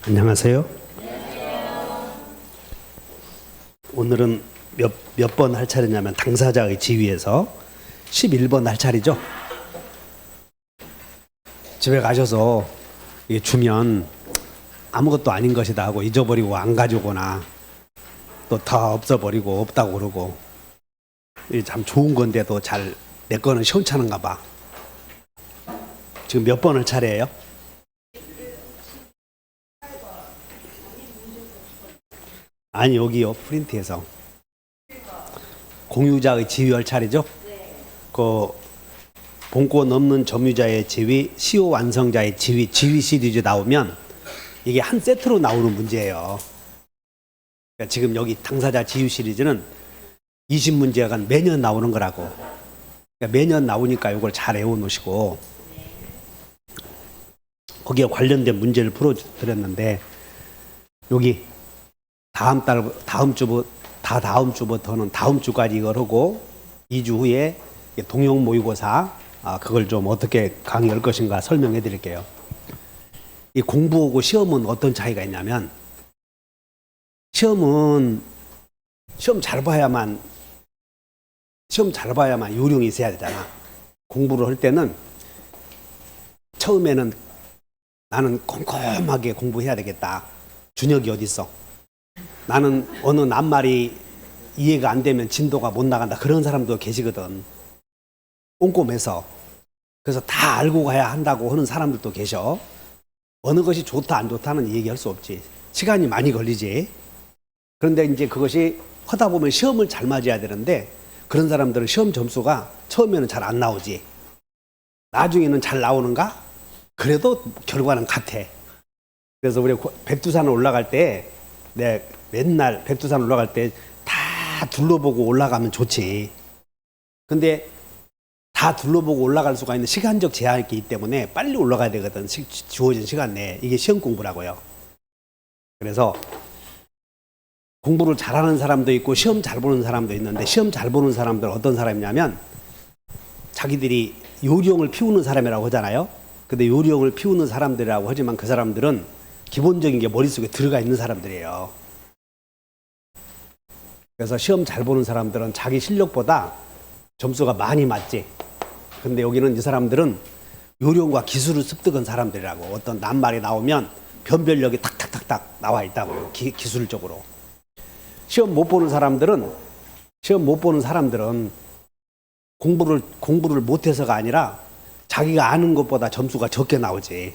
안녕하세요. 오늘은 몇 번 할 차례냐면 당사자의 지위에서 11번 할 차례죠. 집에 가셔서 이게 주면 아무것도 아닌 것이다 하고 잊어버리고 안 가져오거나 또 다 없어버리고 없다고 그러고, 이게 참 좋은 건데도 잘 내 거는 시원찮은가 봐. 지금 몇 번 할 차례예요? 아니, 여기요, 프린트에서 공유자의 지위할 차례죠. 그 본권 없는 점유자의 지위, 시효 완성자의 지위, 지위 시리즈 나오면 이게 한 세트로 나오는 문제예요. 그러니까 지금 여기 당사자 지위 시리즈는 20문제가 매년 나오는 거라고. 그러니까 매년 나오니까 이걸 잘 외워놓으시고, 거기에 관련된 문제를 풀어드렸는데, 여기 다음 주부터는 다음 주까지 이걸 하고 2주 후에 동영 모의고사, 그걸 좀 어떻게 강의할 것인가 설명해 드릴게요. 이 공부하고 시험은 어떤 차이가 있냐면, 시험 잘 봐야만 요령이 있어야 되잖아. 공부를 할 때는 처음에는 나는 꼼꼼하게 공부해야 되겠다. 준혁이 어디 있어? 나는 어느 낱말이 이해가 안 되면 진도가 못 나간다. 그런 사람도 계시거든. 꼼꼼해서. 그래서 다 알고 가야 한다고 하는 사람들도 계셔. 어느 것이 좋다 안 좋다는 얘기할 수 없지. 시간이 많이 걸리지. 그런데 이제 그것이 하다 보면 시험을 잘 맞아야 되는데, 그런 사람들은 시험 점수가 처음에는 잘 안 나오지. 나중에는 잘 나오는가? 그래도 결과는 같아. 그래서 우리 백두산을 올라갈 때, 맨날 백두산 올라갈 때 다 둘러보고 올라가면 좋지. 근데 다 둘러보고 올라갈 수가 있는 시간적 제한이 있기 때문에 빨리 올라가야 되거든. 주어진 시간 내에. 이게 시험 공부라고요. 그래서 공부를 잘하는 사람도 있고 시험 잘 보는 사람도 있는데, 시험 잘 보는 사람들은 어떤 사람이냐면 자기들이 요령을 피우는 사람이라고 하잖아요. 근데 요령을 피우는 사람들이라고 하지만 그 사람들은 기본적인 게 머릿속에 들어가 있는 사람들이에요. 그래서 시험 잘 보는 사람들은 자기 실력보다 점수가 많이 맞지. 근데 여기는 이 사람들은 요령과 기술을 습득한 사람들이라고. 어떤 낱말이 나오면 변별력이 탁탁탁탁 나와 있다고요. 기술적으로. 시험 못 보는 사람들은 공부를 못해서가 아니라 자기가 아는 것보다 점수가 적게 나오지.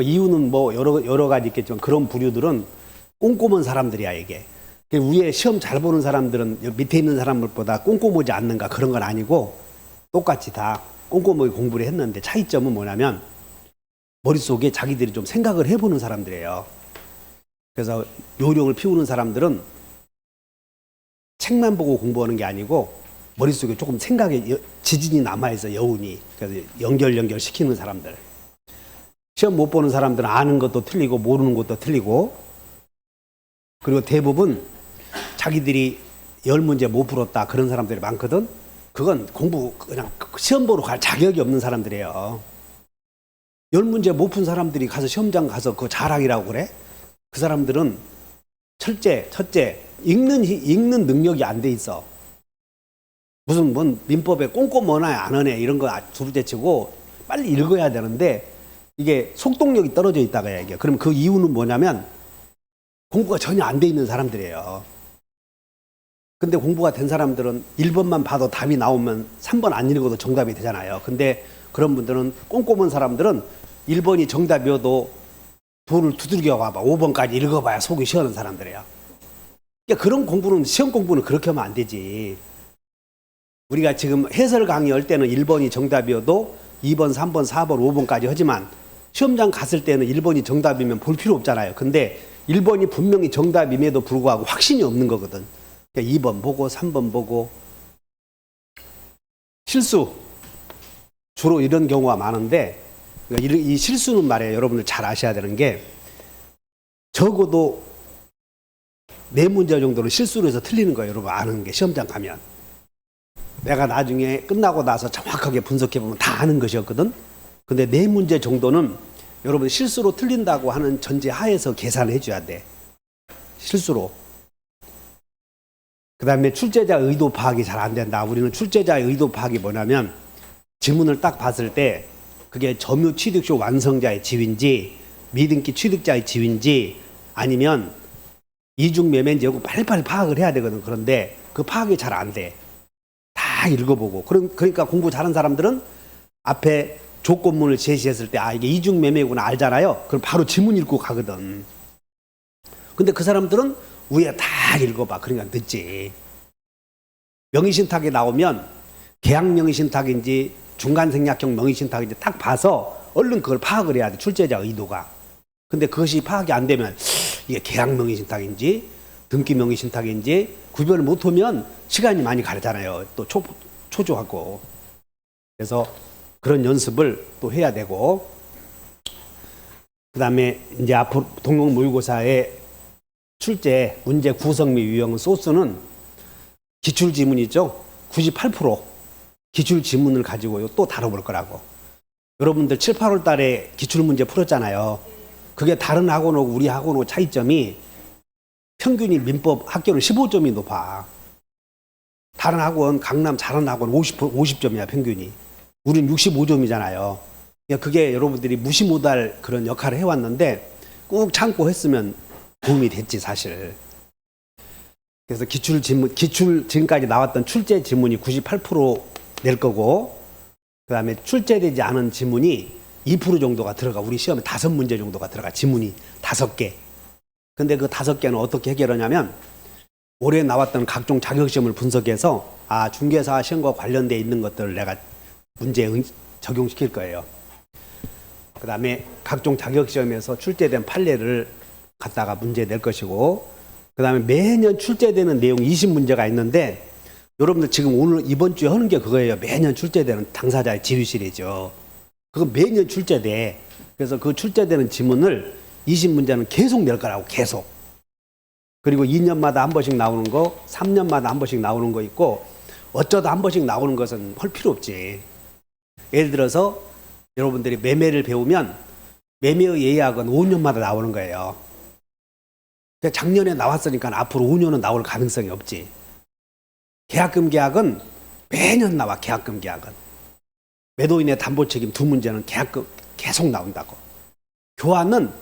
이유는 뭐 여러 가지 있겠지만, 그런 부류들은 꼼꼼한 사람들이야, 이게. 위에 시험 잘 보는 사람들은 밑에 있는 사람들보다 꼼꼼하지 않는가, 그런 건 아니고 똑같이 다 꼼꼼하게 공부를 했는데, 차이점은 뭐냐면 머릿속에 자기들이 좀 생각을 해보는 사람들이에요. 그래서 요령을 피우는 사람들은 책만 보고 공부하는 게 아니고 머릿속에 조금 생각의 지진이 남아있어, 여운이. 그래서 연결시키는 사람들. 시험 못 보는 사람들은 아는 것도 틀리고 모르는 것도 틀리고, 그리고 대부분 자기들이 10문제 못 풀었다, 그런 사람들이 많거든. 그건 공부 그냥 시험 보러 갈 자격이 없는 사람들이에요. 10문제 못 푼 사람들이 가서 시험장 가서 그거 자랑이라고 그래? 그 사람들은 첫째 읽는 능력이 안 돼 있어. 무슨 민법에 꼼꼼하나 안 하네 이런 거 둘째 치고 빨리 읽어야 되는데, 이게 속독력이 떨어져 있다가 얘기해. 그럼 그 이유는 뭐냐면 공부가 전혀 안 돼 있는 사람들이에요. 근데 공부가 된 사람들은 1번만 봐도 답이 나오면 3번 안 읽어도 정답이 되잖아요. 근데 그런 분들은, 꼼꼼한 사람들은 1번이 정답이어도 돌을 두들겨 봐봐 5번까지 읽어봐야 속이 시원한 사람들이에요. 그러니까 그런 공부는, 시험 공부는 그렇게 하면 안 되지. 우리가 지금 해설 강의할 때는 1번이 정답이어도 2번, 3번, 4번, 5번까지 하지만 시험장 갔을 때는 1번이 정답이면 볼 필요 없잖아요. 근데 1번이 분명히 정답임에도 불구하고 확신이 없는 거거든. 그러니까 2번 보고 3번 보고. 실수 주로 이런 경우가 많은데, 그러니까 이 실수는 말이에요, 여러분들 잘 아셔야 되는 게, 적어도 4문제 정도는 실수로 해서 틀리는 거예요, 여러분. 아는 게 시험장 가면. 내가 나중에 끝나고 나서 정확하게 분석해 보면 다 아는 것이었거든. 근데 4문제 정도는 여러분 실수로 틀린다고 하는 전제 하에서 계산을 해줘야 돼. 실수로. 그 다음에 출제자 의도 파악이 잘 안 된다. 우리는 출제자의 의도 파악이 뭐냐면 지문을 딱 봤을 때 그게 점유 취득쇼 완성자의 지위인지 미등기 취득자의 지위인지 아니면 이중 매매인지 하고 빨리빨리 파악을 해야 되거든. 그런데 그 파악이 잘 안 돼. 다 읽어보고. 그러니까 공부 잘하는 사람들은 앞에 조건문을 제시했을 때 아 이게 이중 매매구나 알잖아요. 그럼 바로 지문 읽고 가거든. 근데 그 사람들은 위에 다 읽어봐. 그러니까 늦지. 명의신탁이 나오면 계약 명의신탁인지 중간생략형 명의신탁인지 딱 봐서 얼른 그걸 파악을 해야 돼. 출제자 의도가. 근데 그것이 파악이 안 되면 이게 계약 명의신탁인지 등기 명의신탁인지 구별을 못하면 시간이 많이 가르잖아요. 또 초조하고. 그래서 그런 연습을 또 해야 되고 그 다음에 이제 앞으로 동영 모의고사의 출제 문제 구성 및 유형 소스는 기출 지문이죠. 98% 기출 지문을 가지고 또 다뤄볼 거라고. 여러분들 7, 8월 달에 기출 문제 풀었잖아요. 그게 다른 학원하고 우리 학원하고 차이점이 평균이 민법 합격률 15점이 높아. 다른 학원 강남 잘하는 학원 50점이야 평균이. 우린 65점이잖아요. 그게 여러분들이 무시 못할 그런 역할을 해왔는데 꾹 참고 했으면 도움이 됐지 사실. 그래서 기출 지금까지 나왔던 출제 지문이 98% 낼 거고 그 다음에 출제되지 않은 지문이 2% 정도가 들어가. 우리 시험에 5문제 정도가 들어가. 지문이 5개. 근데 그 5개는 어떻게 해결하냐면 올해 나왔던 각종 자격시험을 분석해서 아 중개사 시험과 관련돼 있는 것들을 내가 문제에 적용시킬 거예요. 그 다음에 각종 자격시험에서 출제된 판례를 갖다가 문제 낼 것이고 그 다음에 매년 출제되는 내용 20문제가 있는데 여러분들 지금 오늘 이번 주에 하는 게 그거예요. 매년 출제되는 당사자의 지휘실이죠. 그거 매년 출제돼. 그래서 그 출제되는 지문을 20문제는 계속 낼 거라고 계속. 그리고 2년마다 한 번씩 나오는 거 3년마다 한 번씩 나오는 거 있고 어쩌다 한 번씩 나오는 것은 할 필요 없지. 예를 들어서 여러분들이 매매를 배우면 매매의 예약은 5년마다 나오는 거예요. 작년에 나왔으니까 앞으로 5년은 나올 가능성이 없지. 계약금 계약은 매년 나와. 계약금 계약은. 매도인의 담보책임 2문제는 계약금 계속 나온다고. 교환은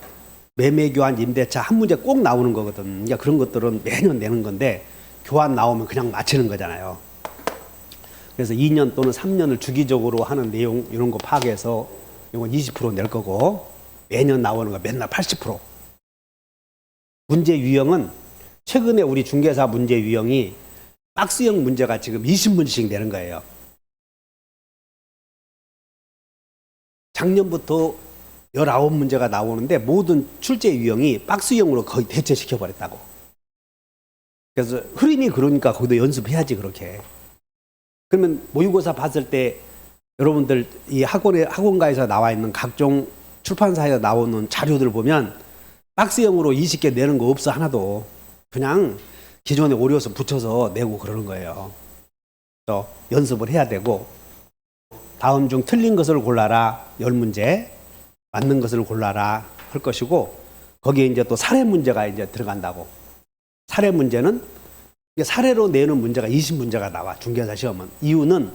매매교환 임대차 한 문제 꼭 나오는 거거든. 그러니까 그런 것들은 매년 내는 건데 교환 나오면 그냥 마치는 거잖아요. 그래서 2년 또는 3년을 주기적으로 하는 내용 이런 거 파악해서 이건 20%낼 거고 매년 나오는 거 맨날 80%. 문제 유형은 최근에 우리 중개사 문제 유형이 박스형 문제가 지금 20문제씩 내는 거예요. 작년부터 19문제가 나오는데 모든 출제 유형이 박스형으로 거의 대체시켜 버렸다고. 그래서 흐름이 그러니까 거기도 연습해야지 그렇게. 그러면 모의고사 봤을 때 여러분들 이 학원가에서 나와 있는 각종 출판사에서 나오는 자료들 보면 박스형으로 20개 내는 거 없어 하나도. 그냥 기존에 오려서 붙여서 내고 그러는 거예요. 또 연습을 해야 되고 다음 중 틀린 것을 골라라 10문제 맞는 것을 골라라 할 것이고 거기에 이제 또 사례 문제가 이제 들어간다고. 사례 문제는 사례로 내는 문제가 20문제가 나와. 중개사 시험은. 이유는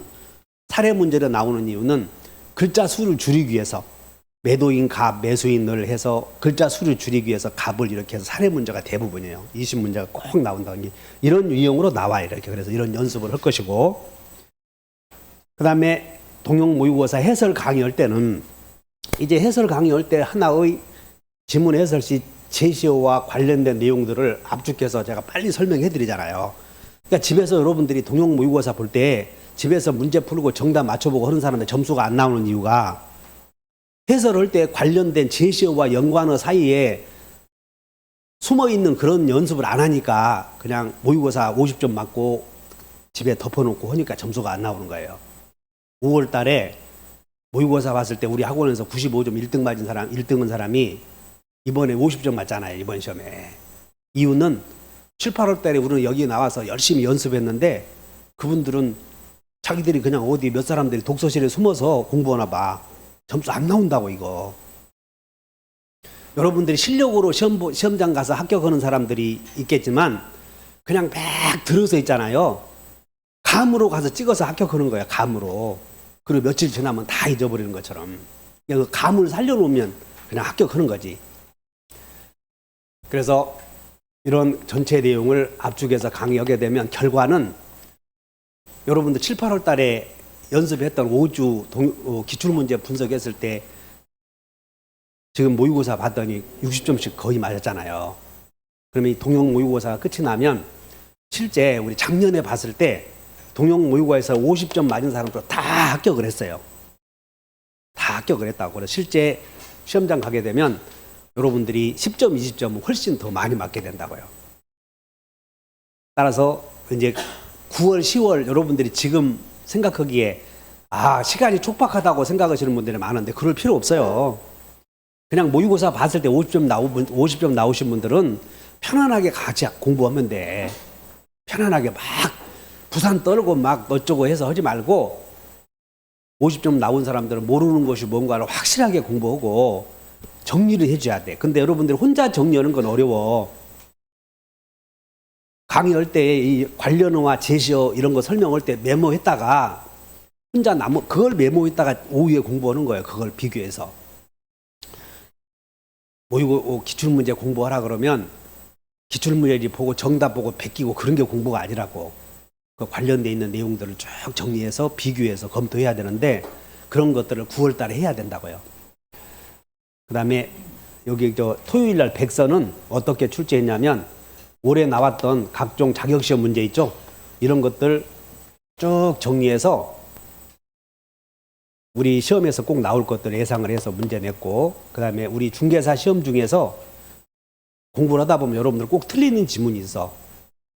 사례 문제로 나오는 이유는 글자 수를 줄이기 위해서 매도인 갑, 매수인을 해서 글자 수를 줄이기 위해서 갑을 이렇게 해서 사례 문제가 대부분이에요. 20문제가 꼭 나온다는 게 이런 유형으로 나와 이렇게. 그래서 이런 연습을 할 것이고 그 다음에 동영 모의고사 해설 강의할 때는 이제 해설 강의할 때 하나의 지문 해설 시 제시어와 관련된 내용들을 압축해서 제가 빨리 설명해 드리잖아요. 그러니까 집에서 여러분들이 동영 모의고사 볼 때 집에서 문제 풀고 정답 맞춰보고 하는 사람의 점수가 안 나오는 이유가 해설할 때 관련된 제시어와 연관어 사이에 숨어있는 그런 연습을 안 하니까 그냥 모의고사 50점 맞고 집에 덮어놓고 하니까 점수가 안 나오는 거예요. 5월 달에 모의고사 봤을 때 우리 학원에서 95점 1등 맞은 사람, 1등은 사람이 이번에 50점 맞잖아요. 이번 시험에. 이유는 7, 8월 달에 우리는 여기 나와서 열심히 연습했는데 그분들은 자기들이 그냥 어디 몇 사람들이 독서실에 숨어서 공부하나 봐. 점수 안 나온다고 이거. 여러분들이 실력으로 시험장 가서 합격하는 사람들이 있겠지만 그냥 막 들어서 있잖아요. 감으로 가서 찍어서 합격하는 거야. 감으로. 그리고 며칠 지나면 다 잊어버리는 것처럼. 그 감을 살려놓으면 그냥 합격하는 거지. 그래서 이런 전체 내용을 압축해서 강의하게 되면 결과는 여러분들 7, 8월 달에 연습했던 5주 기출문제 분석했을 때 지금 모의고사 봤더니 60점씩 거의 맞았잖아요. 그러면 이 동영 모의고사가 끝이 나면 실제 우리 작년에 봤을 때 동영 모의고사에서 50점 맞은 사람도 다 합격을 했어요. 다 합격을 했다고. 그래서 실제 시험장 가게 되면 여러분들이 10점, 20점은 훨씬 더 많이 맞게 된다고요. 따라서 이제 9월, 10월 여러분들이 지금 생각하기에 시간이 촉박하다고 생각하시는 분들이 많은데 그럴 필요 없어요. 그냥 모의고사 봤을 때 50점 나오신 분들은 편안하게 같이 공부하면 돼. 편안하게 막 부산 떨고 막 어쩌고 해서 하지 말고 50점 나온 사람들은 모르는 것이 뭔가를 확실하게 공부하고 정리를 해줘야 돼. 근데 여러분들 혼자 정리하는 건 어려워. 강의할 때 이 관련어와 제시어 이런 거 설명할 때 메모했다가 혼자 그걸 메모했다가 오후에 공부하는 거예요. 그걸 비교해서. 모의고 기출문제 공부하라 그러면 기출문제지 보고 정답 보고 베끼고 그런 게 공부가 아니라고. 그 관련돼 있는 내용들을 쭉 정리해서 비교해서 검토해야 되는데 그런 것들을 9월 달에 해야 된다고요. 그 다음에 여기 토요일 날 백서는 어떻게 출제했냐면 올해 나왔던 각종 자격시험 문제 있죠? 이런 것들 쭉 정리해서 우리 시험에서 꼭 나올 것들 예상을 해서 문제 냈고 그 다음에 우리 중개사 시험 중에서 공부를 하다 보면 여러분들 꼭 틀리는 지문이 있어.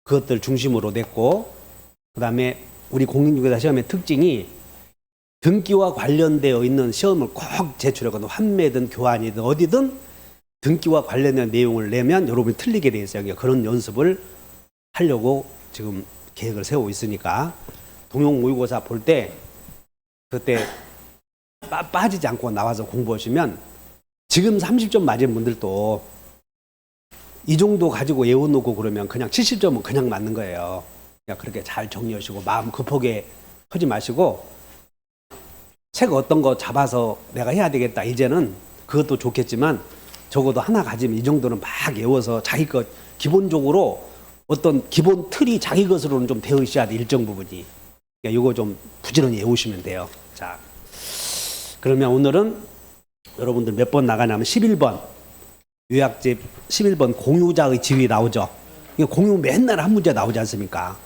그것들 중심으로 냈고 그 다음에 우리 공인중개사 시험의 특징이 등기와 관련되어 있는 시험을 꼭 제출하거든. 환매든 교환이든 어디든 등기와 관련된 내용을 내면 여러분이 틀리게 돼 있어요. 그런 연습을 하려고 지금 계획을 세우고 있으니까 동영 모의고사 볼 때 그때 빠지지 않고 나와서 공부하시면 지금 30점 맞은 분들도 이 정도 가지고 외워놓고 그러면 그냥 70점은 그냥 맞는 거예요. 그냥 그렇게 잘 정리하시고 마음 급하게 하지 마시고 책 어떤 거 잡아서 내가 해야 되겠다. 이제는 그것도 좋겠지만 적어도 하나 가지면 이 정도는 막 외워서 자기 것 기본적으로 어떤 기본 틀이 자기 것으로는 좀 되어 있어야 돼. 일정 부분이. 그러니까 이거 좀 부지런히 외우시면 돼요. 자, 그러면 오늘은 여러분들 몇 번 나가냐면 11번 요약집 11번 공유자의 지위 나오죠. 이거 공유 맨날 한 문제 나오지 않습니까?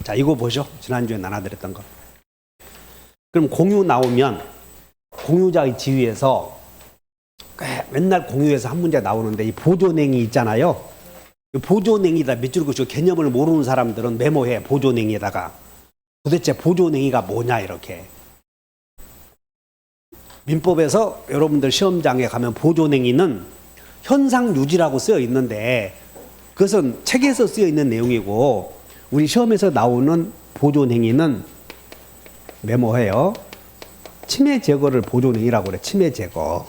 자, 이거 보죠. 지난주에 나눠드렸던 거. 그럼 공유 나오면 공유자의 지위에서 맨날 공유에서 한 문제 나오는데 이 보존행위 있잖아요. 이 보존행위다 밑줄 그치고 개념을 모르는 사람들은 메모해. 보존행위에다가 도대체 보존행위가 뭐냐 이렇게. 민법에서 여러분들 시험장에 가면 보존행위는 현상유지라고 쓰여 있는데 그것은 책에서 쓰여 있는 내용이고 우리 시험에서 나오는 보존행위는 메모해요. 침해 제거를 보존행위라고 그래. 침해 제거.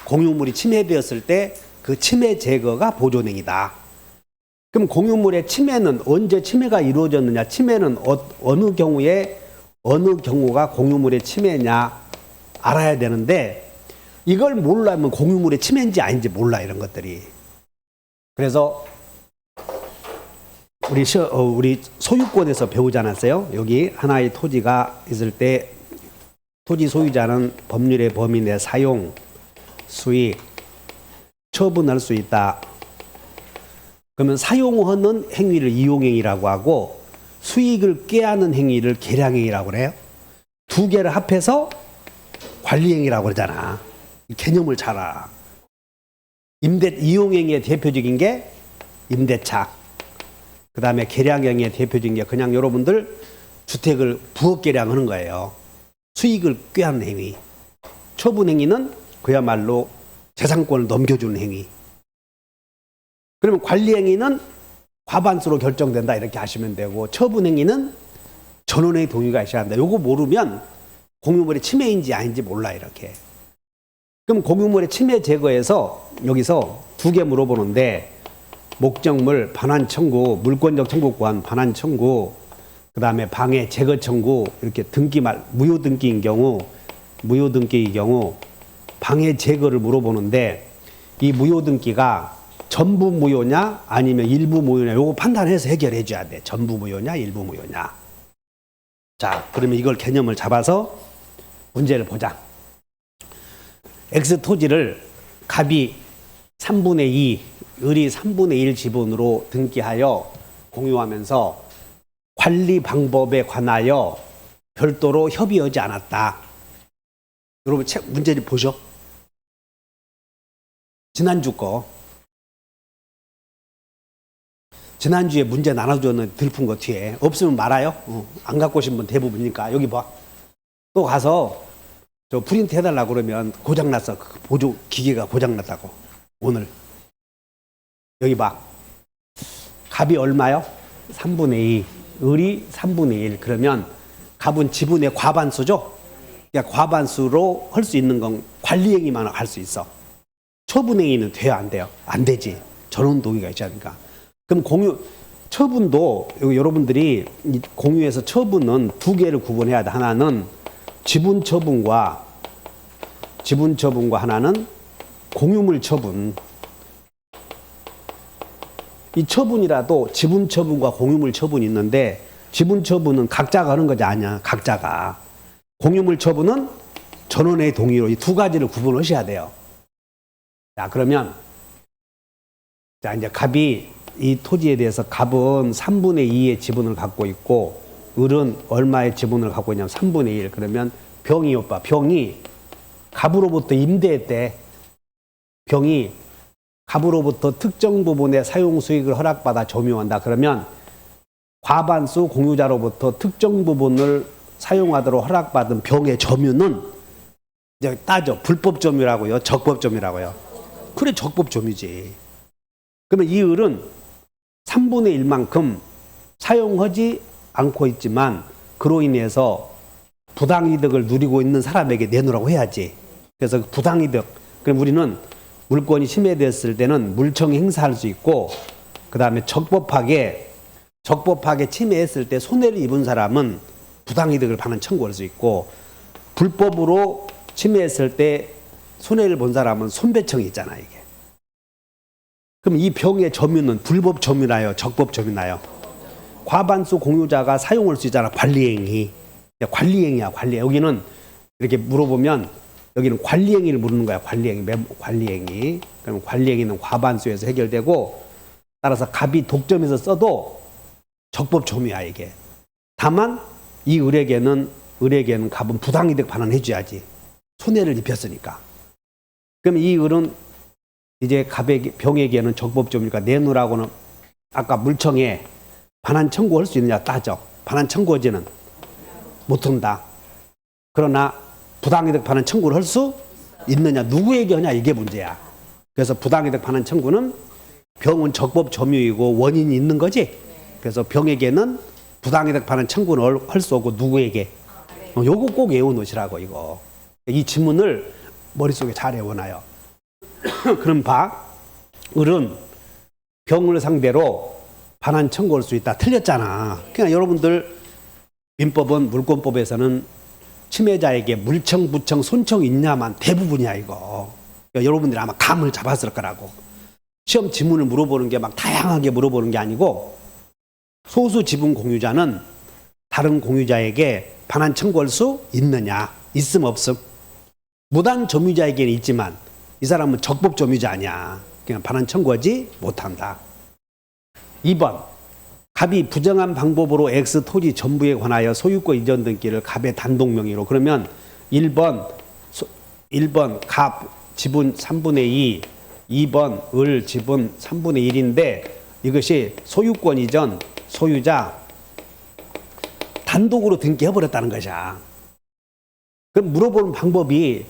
공유물이 침해되었을 때 그 침해 제거가 보존행위다. 그럼 공유물의 침해는 언제 침해가 이루어졌느냐? 침해는 어느 경우에 어느 경우가 공유물의 침해냐 알아야 되는데 이걸 모르려면 공유물의 침해인지 아닌지 몰라 이런 것들이. 그래서 우리 소유권에서 배우지 않았어요? 여기 하나의 토지가 있을 때 토지 소유자는 법률의 범위 내 사용, 수익, 처분할 수 있다. 그러면 사용하는 행위를 이용행위라고 하고 수익을 꾀하는 행위를 계량행위라고 그래요. 두 개를 합해서 관리행위라고 그러잖아. 개념을 잘 알아. 이용행위의 대표적인 게 임대차. 그 다음에 계량행위의 대표적인 게 그냥 여러분들 주택을 부업 계량하는 거예요. 수익을 꾀하는 행위. 처분행위는 그야말로 재산권을 넘겨주는 행위. 그러면 관리행위는 과반수로 결정된다 이렇게 하시면 되고 처분행위는 전원의 동의가 있어야 한다. 요거 모르면 공유물이 침해인지 아닌지 몰라 이렇게. 그럼 공유물의 침해 제거에서 여기서 두 개 물어보는데 목적물 반환 청구, 물권적 청구권 반환 청구, 그 다음에 방해 제거 청구 이렇게 무효 등기인 경우 방해 제거를 물어보는데 이 무효 등기가 전부 무효냐 아니면 일부 무효냐 요거 판단해서 해결해 줘야 돼. 전부 무효냐 일부 무효냐. 자, 그러면 이걸 개념을 잡아서 문제를 보자. X 토지를 갑이 3분의 2, 을이 3분의 1 지분으로 등기하여 공유하면서 관리 방법에 관하여 별도로 협의하지 않았다. 여러분 문제를 보셔. 지난주 거. 지난주에 문제 나눠줬는 들푼 거 뒤에 없으면 말아요. 안 갖고 오신 분 대부분이니까 여기 봐. 또 가서 저 프린트 해달라고 그러면 고장났어. 그 보조 기계가 고장났다고. 오늘 여기 봐. 갑이 얼마요? 3분의 2. 을이 3분의 1. 그러면 갑은 지분의 과반수죠? 그러니까 과반수로 할 수 있는 건 관리행위만 할 수 있어. 처분행위는 돼요? 안 돼요? 안 되지. 전원 동의가 있지 않습니까? 그럼 처분도 여러분들이 공유에서 처분은 두 개를 구분해야 돼. 하나는 지분 처분과 하나는 공유물 처분. 이 처분이라도 지분 처분과 공유물 처분이 있는데 지분 처분은 각자가 하는 것이 아니야. 각자가. 공유물 처분은 전원의 동의로 이 두 가지를 구분하셔야 돼요. 자, 그러면 자, 이제 갑이 이 토지에 대해서 갑은 3분의 2의 지분을 갖고 있고 을은 얼마의 지분을 갖고 있냐면 3분의 1. 그러면 병이 갑으로부터 임대했대. 병이 갑으로부터 특정 부분의 사용 수익을 허락받아 점유한다. 그러면 과반수 공유자로부터 특정 부분을 사용하도록 허락받은 병의 점유는 이제 따져. 불법 점유라고요? 적법 점유라고요? 그래, 적법 점유지. 그러면 이 을은 3분의 1만큼 사용하지 않고 있지만 그로 인해서 부당이득을 누리고 있는 사람에게 내놓으라고 해야지. 그래서 부당이득. 그럼 우리는 물권이 침해됐을 때는 물청 행사할 수 있고 그 다음에 적법하게 침해했을 때 손해를 입은 사람은 부당이득을 반환 청구할 수 있고 불법으로 침해했을 때 손해를 본 사람은 손배청이 있잖아 이게. 그럼 이 병의 점유는 불법 점유나요? 적법 점유나요? 과반수 공유자가 사용할 수 있잖아. 관리행위. 관리행위야. 여기는 이렇게 물어보면 여기는 관리행위를 물는 거야. 관리행위. 그럼 관리행위는 과반수에서 해결되고 따라서 갑이 독점해서 써도 적법 점유야 이게. 다만 이 을에게는 갑은 부당이득 반환해줘야지. 손해를 입혔으니까. 그럼 이 을은 이제 병에게는 적법 점유니까 내놓으라고는 아까 물청에 반환 청구할 수 있느냐 따져. 반환 청구하지는 못한다. 그러나 부당이득 반환 청구를 할 수 있느냐 누구에게 하냐 이게 문제야. 그래서 부당이득 반환 청구는 병은 적법 점유이고 원인이 있는 거지. 그래서 병에게는 부당이득 반환 청구는 할 수 없고 누구에게. 요거 꼭 외워놓으시라고 이거. 이 지문을 머릿속에 잘 외워놔요. 그럼 을은 병을 상대로 반환 청구할 수 있다. 틀렸잖아. 그러니까 여러분들 민법은 물권법에서는 침해자에게 물청, 부청, 손청 있냐만 대부분이야 이거. 그러니까 여러분들이 아마 감을 잡았을 거라고. 시험 지문을 물어보는 게 막 다양하게 물어보는 게 아니고 소수 지분 공유자는 다른 공유자에게 반환 청구할 수 있느냐, 있음 없음. 무단 점유자에게는 있지만 이 사람은 적법 점유자 아니야. 그냥 반환 청구하지 못한다. 2번 갑이 부정한 방법으로 X 토지 전부에 관하여 소유권 이전 등기를 갑의 단독 명의로. 그러면 1번 갑 지분 3분의 2, 2번 을 지분 3분의 1인데 이것이 소유권 이전 소유자 단독으로 등기해버렸다는 것이야. 그럼 물어보는 방법이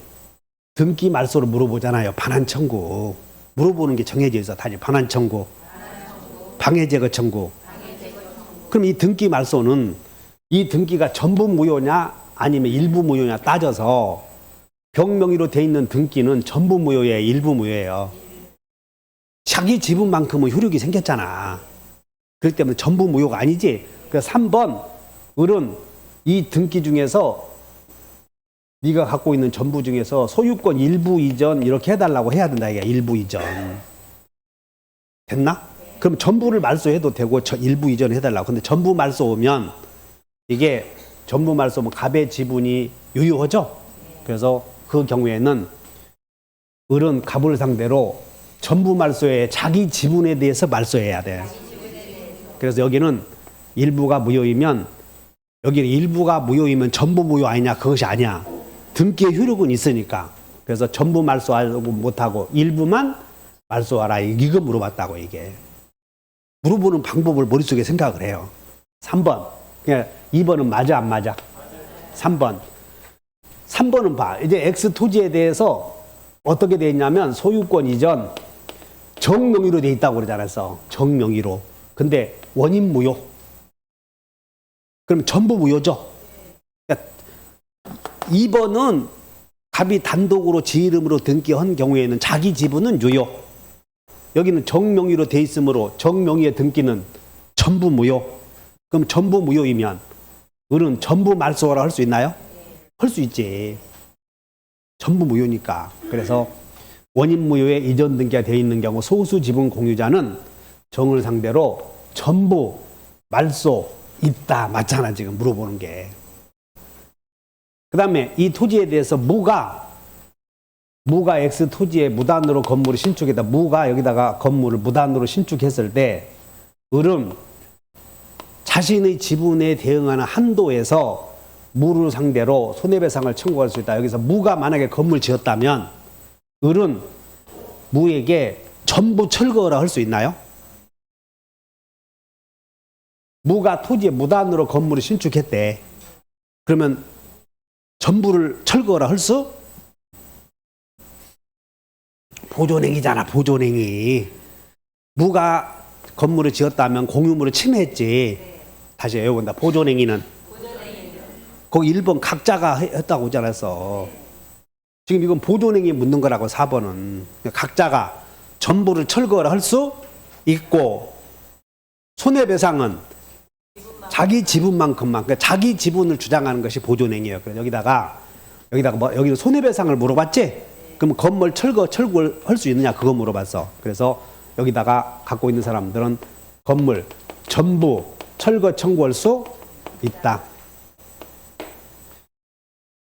등기 말소로 물어보잖아요. 반환 청구. 물어보는 게 정해져 있어. 다시 반환 청구, 방해 제거 청구. 그럼 이 등기 말소는 이 등기가 전부 무효냐 아니면 일부 무효냐 따져서 경명의로 돼 있는 등기는 전부 무효예요, 일부 무효예요. 자기 지분만큼은 효력이 생겼잖아. 그렇기 때문에 전부 무효가 아니지. 그래서 3번 을은 이 등기 중에서 네가 갖고 있는 전부 중에서 소유권 일부 이전 이렇게 해달라고 해야 된다. 이게 일부 이전. 됐나? 그럼 전부를 말소해도 되고 일부 이전 해달라고. 근데 전부 말소 오면 이게 전부 말소 오면 갑의 지분이 유효하죠. 그래서 그 경우에는 을은 갑을 상대로 전부 말소에 자기 지분에 대해서 말소해야 돼. 그래서 여기는 일부가 무효이면 여기는 일부가 무효이면 전부 무효 아니냐? 그것이 아니야. 등기의 효력은 있으니까. 그래서 전부 말소하려고 못하고 일부만 말소하라. 이거 물어봤다고 이게. 물어보는 방법을 머릿속에 생각을 해요. 3번. 그냥 2번은 맞아 안 맞아? 3번. 3번은 봐. 이제 X 토지에 대해서 어떻게 돼 있냐면 소유권 이전 정명의로 돼 있다고 그러잖아요. 정명의로. 근데 원인 무효. 그럼 전부 무효죠. 그러니까 2번은 갑이 단독으로 지 이름으로 등기한 경우에는 자기 지분은 유효. 여기는 정명의로 돼 있으므로 정명의의 등기는 전부 무효. 그럼 전부 무효이면 을은 전부 말소하라 할 수 있나요? 할 수 있지. 전부 무효니까. 그래서 원인 무효에 이전 등기가 되어 있는 경우 소수 지분 공유자는 정을 상대로 전부 말소 있다. 맞잖아. 지금 물어보는 게. 그 다음에 이 토지에 대해서 무가 X 토지에 무단으로 건물을 신축했다. 무가 여기다가 건물을 무단으로 신축했을 때 을은 자신의 지분에 대응하는 한도에서 무를 상대로 손해배상을 청구할 수 있다. 여기서 무가 만약에 건물 지었다면 을은 무에게 전부 철거라 할 수 있나요? 무가 토지에 무단으로 건물을 신축했대. 그러면 전부를 철거라 할 수? 보존행위잖아. 보존행위. 무가 건물을 지었다면 공유물을 침해했지. 다시 외워본다. 보존행위는 거기 1번 각자가 했다고 하지 않았어. 지금 이건 보존행위 묻는 거라고 4번은. 각자가 전부를 철거를 할 수 있고 손해배상은 자기 지분만큼만. 그러니까 자기 지분을 주장하는 것이 보존행위예요. 그래서 여기다가 여기는 손해배상을 물어봤지? 그럼 건물 철거를 할 수 있느냐? 그거 물어봤어. 그래서 여기다가 갖고 있는 사람들은 건물 전부 철거 청구할 수 있다.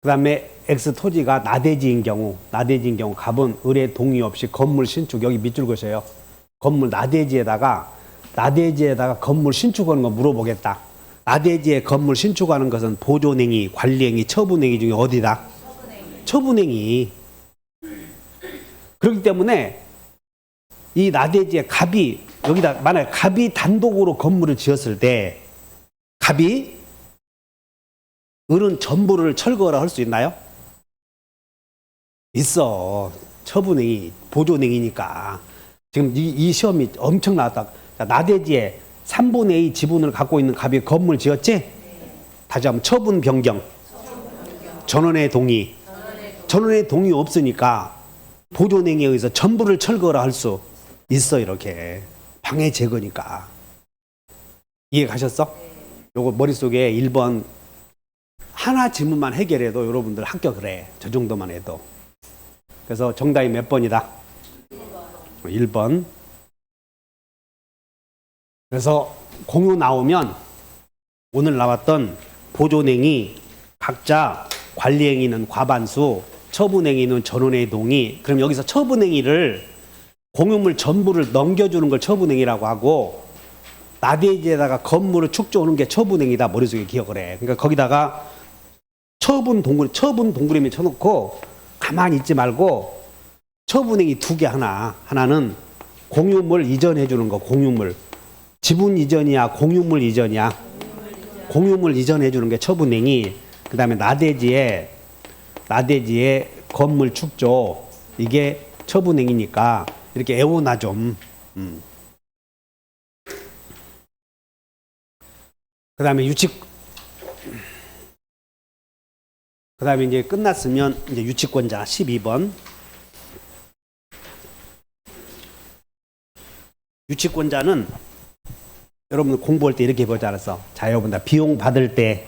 그 다음에 X 토지가 나대지인 경우 갑은 을의 동의 없이 건물 신축, 여기 밑줄 그으세요. 건물 나대지에다가 건물 신축하는 거 물어보겠다. 나대지에 건물 신축하는 것은 보존행위, 관리행위, 처분행위 중에 어디다? 처분행위. 그렇기 때문에 이 나대지에 갑이 여기다 만약에 갑이 단독으로 건물을 지었을 때 을은 전부를 철거라 할 수 있나요? 있어. 처분행위, 보존행위니까. 지금 이 시험이 엄청 나왔다. 나대지에 3분의 2 지분을 갖고 있는 갑이 건물 지었지? 다시 한번 처분 변경. 전원의 동의. 전원의 동의 없으니까 보존행위에 의해서 전부를 철거라 할 수 있어. 이렇게. 방해 제거니까. 이해 가셨어? 요거 머릿속에 1번 하나 질문만 해결해도 여러분들 합격을 해. 저 정도만 해도. 그래서 정답이 몇 번이다? 1번. 그래서 공유 나오면 오늘 나왔던 보존행위, 각자 관리행위는 과반수, 처분행위는 전원의 동의. 그럼 여기서 처분행위를 공유물 전부를 넘겨주는 걸 처분행위라고 하고 나대지에다가 건물을 축조하는 게 처분행위다. 머릿속에 기억을 해. 그러니까 거기다가 처분 동그라미 쳐놓고 가만히 있지 말고 처분행위 2개 하나는 공유물 이전해 주는 거. 공유물 지분 이전이야 공유물 이전이야? 공유물 이전해 주는 게 처분행위. 그 다음에 나대지에 건물 축조 이게 처분행위니까 이렇게 애워놔 좀. 그 다음에 유치 그 다음에 이제 끝났으면 이제 유치권자 12번. 유치권자는 여러분들 공부할 때 이렇게 보지 않았어? 자, 여러분들 비용 받을 때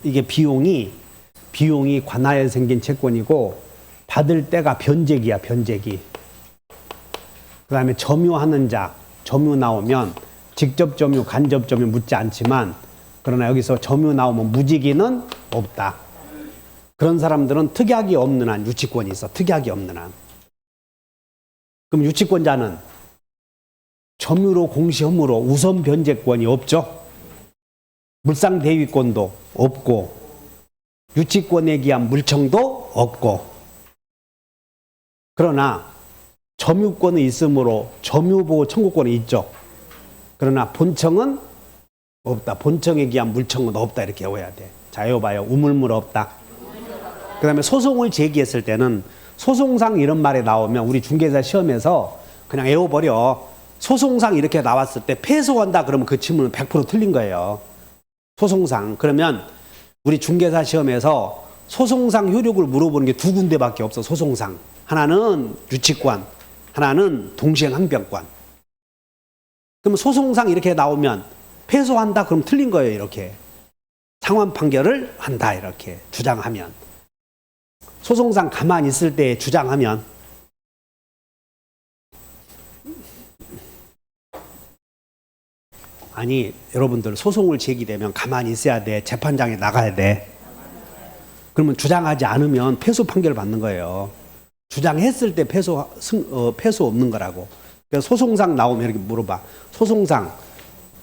이게 비용이 관하에 생긴 채권이고 받을 때가 변제기야, 변제기. 그 다음에 점유하는 자, 점유 나오면 직접 점유, 간접 점유 묻지 않지만 그러나 여기서 점유 나오면 무지기는 없다. 그런 사람들은 특약이 없는 한 유치권이 있어. 특약이 없는 한. 그럼 유치권자는 점유로 공시허무로 우선 변제권이 없죠. 물상 대위권도 없고 유치권에 기한 물청도 없고 그러나 점유권이 있으므로 점유보호 청구권이 있죠. 그러나 본청은 없다. 본청에 기한 물청은 없다. 이렇게 외워야 돼. 자, 외워봐요. 우물물 없다. 그 다음에 소송을 제기했을 때는 소송상 이런 말이 나오면 우리 중개사 시험에서 그냥 외워버려. 소송상 이렇게 나왔을 때 패소한다 그러면 그 질문은 100% 틀린 거예요. 소송상. 그러면 우리 중개사 시험에서 소송상 효력을 물어보는 게 두 군데밖에 없어. 소송상. 하나는 유치권, 하나는 동시행항변권. 그럼 소송상 이렇게 나오면 패소한다 그럼 틀린 거예요. 이렇게. 상환 판결을 한다 이렇게 주장하면. 소송상 가만히 있을 때 주장하면 아니 여러분들 소송을 제기되면 가만히 있어야 돼. 재판장에 나가야 돼. 그러면 주장하지 않으면 패소 판결을 받는 거예요. 주장했을 때 패소 없는 거라고. 그래서 소송상 나오면 이렇게 물어봐. 소송상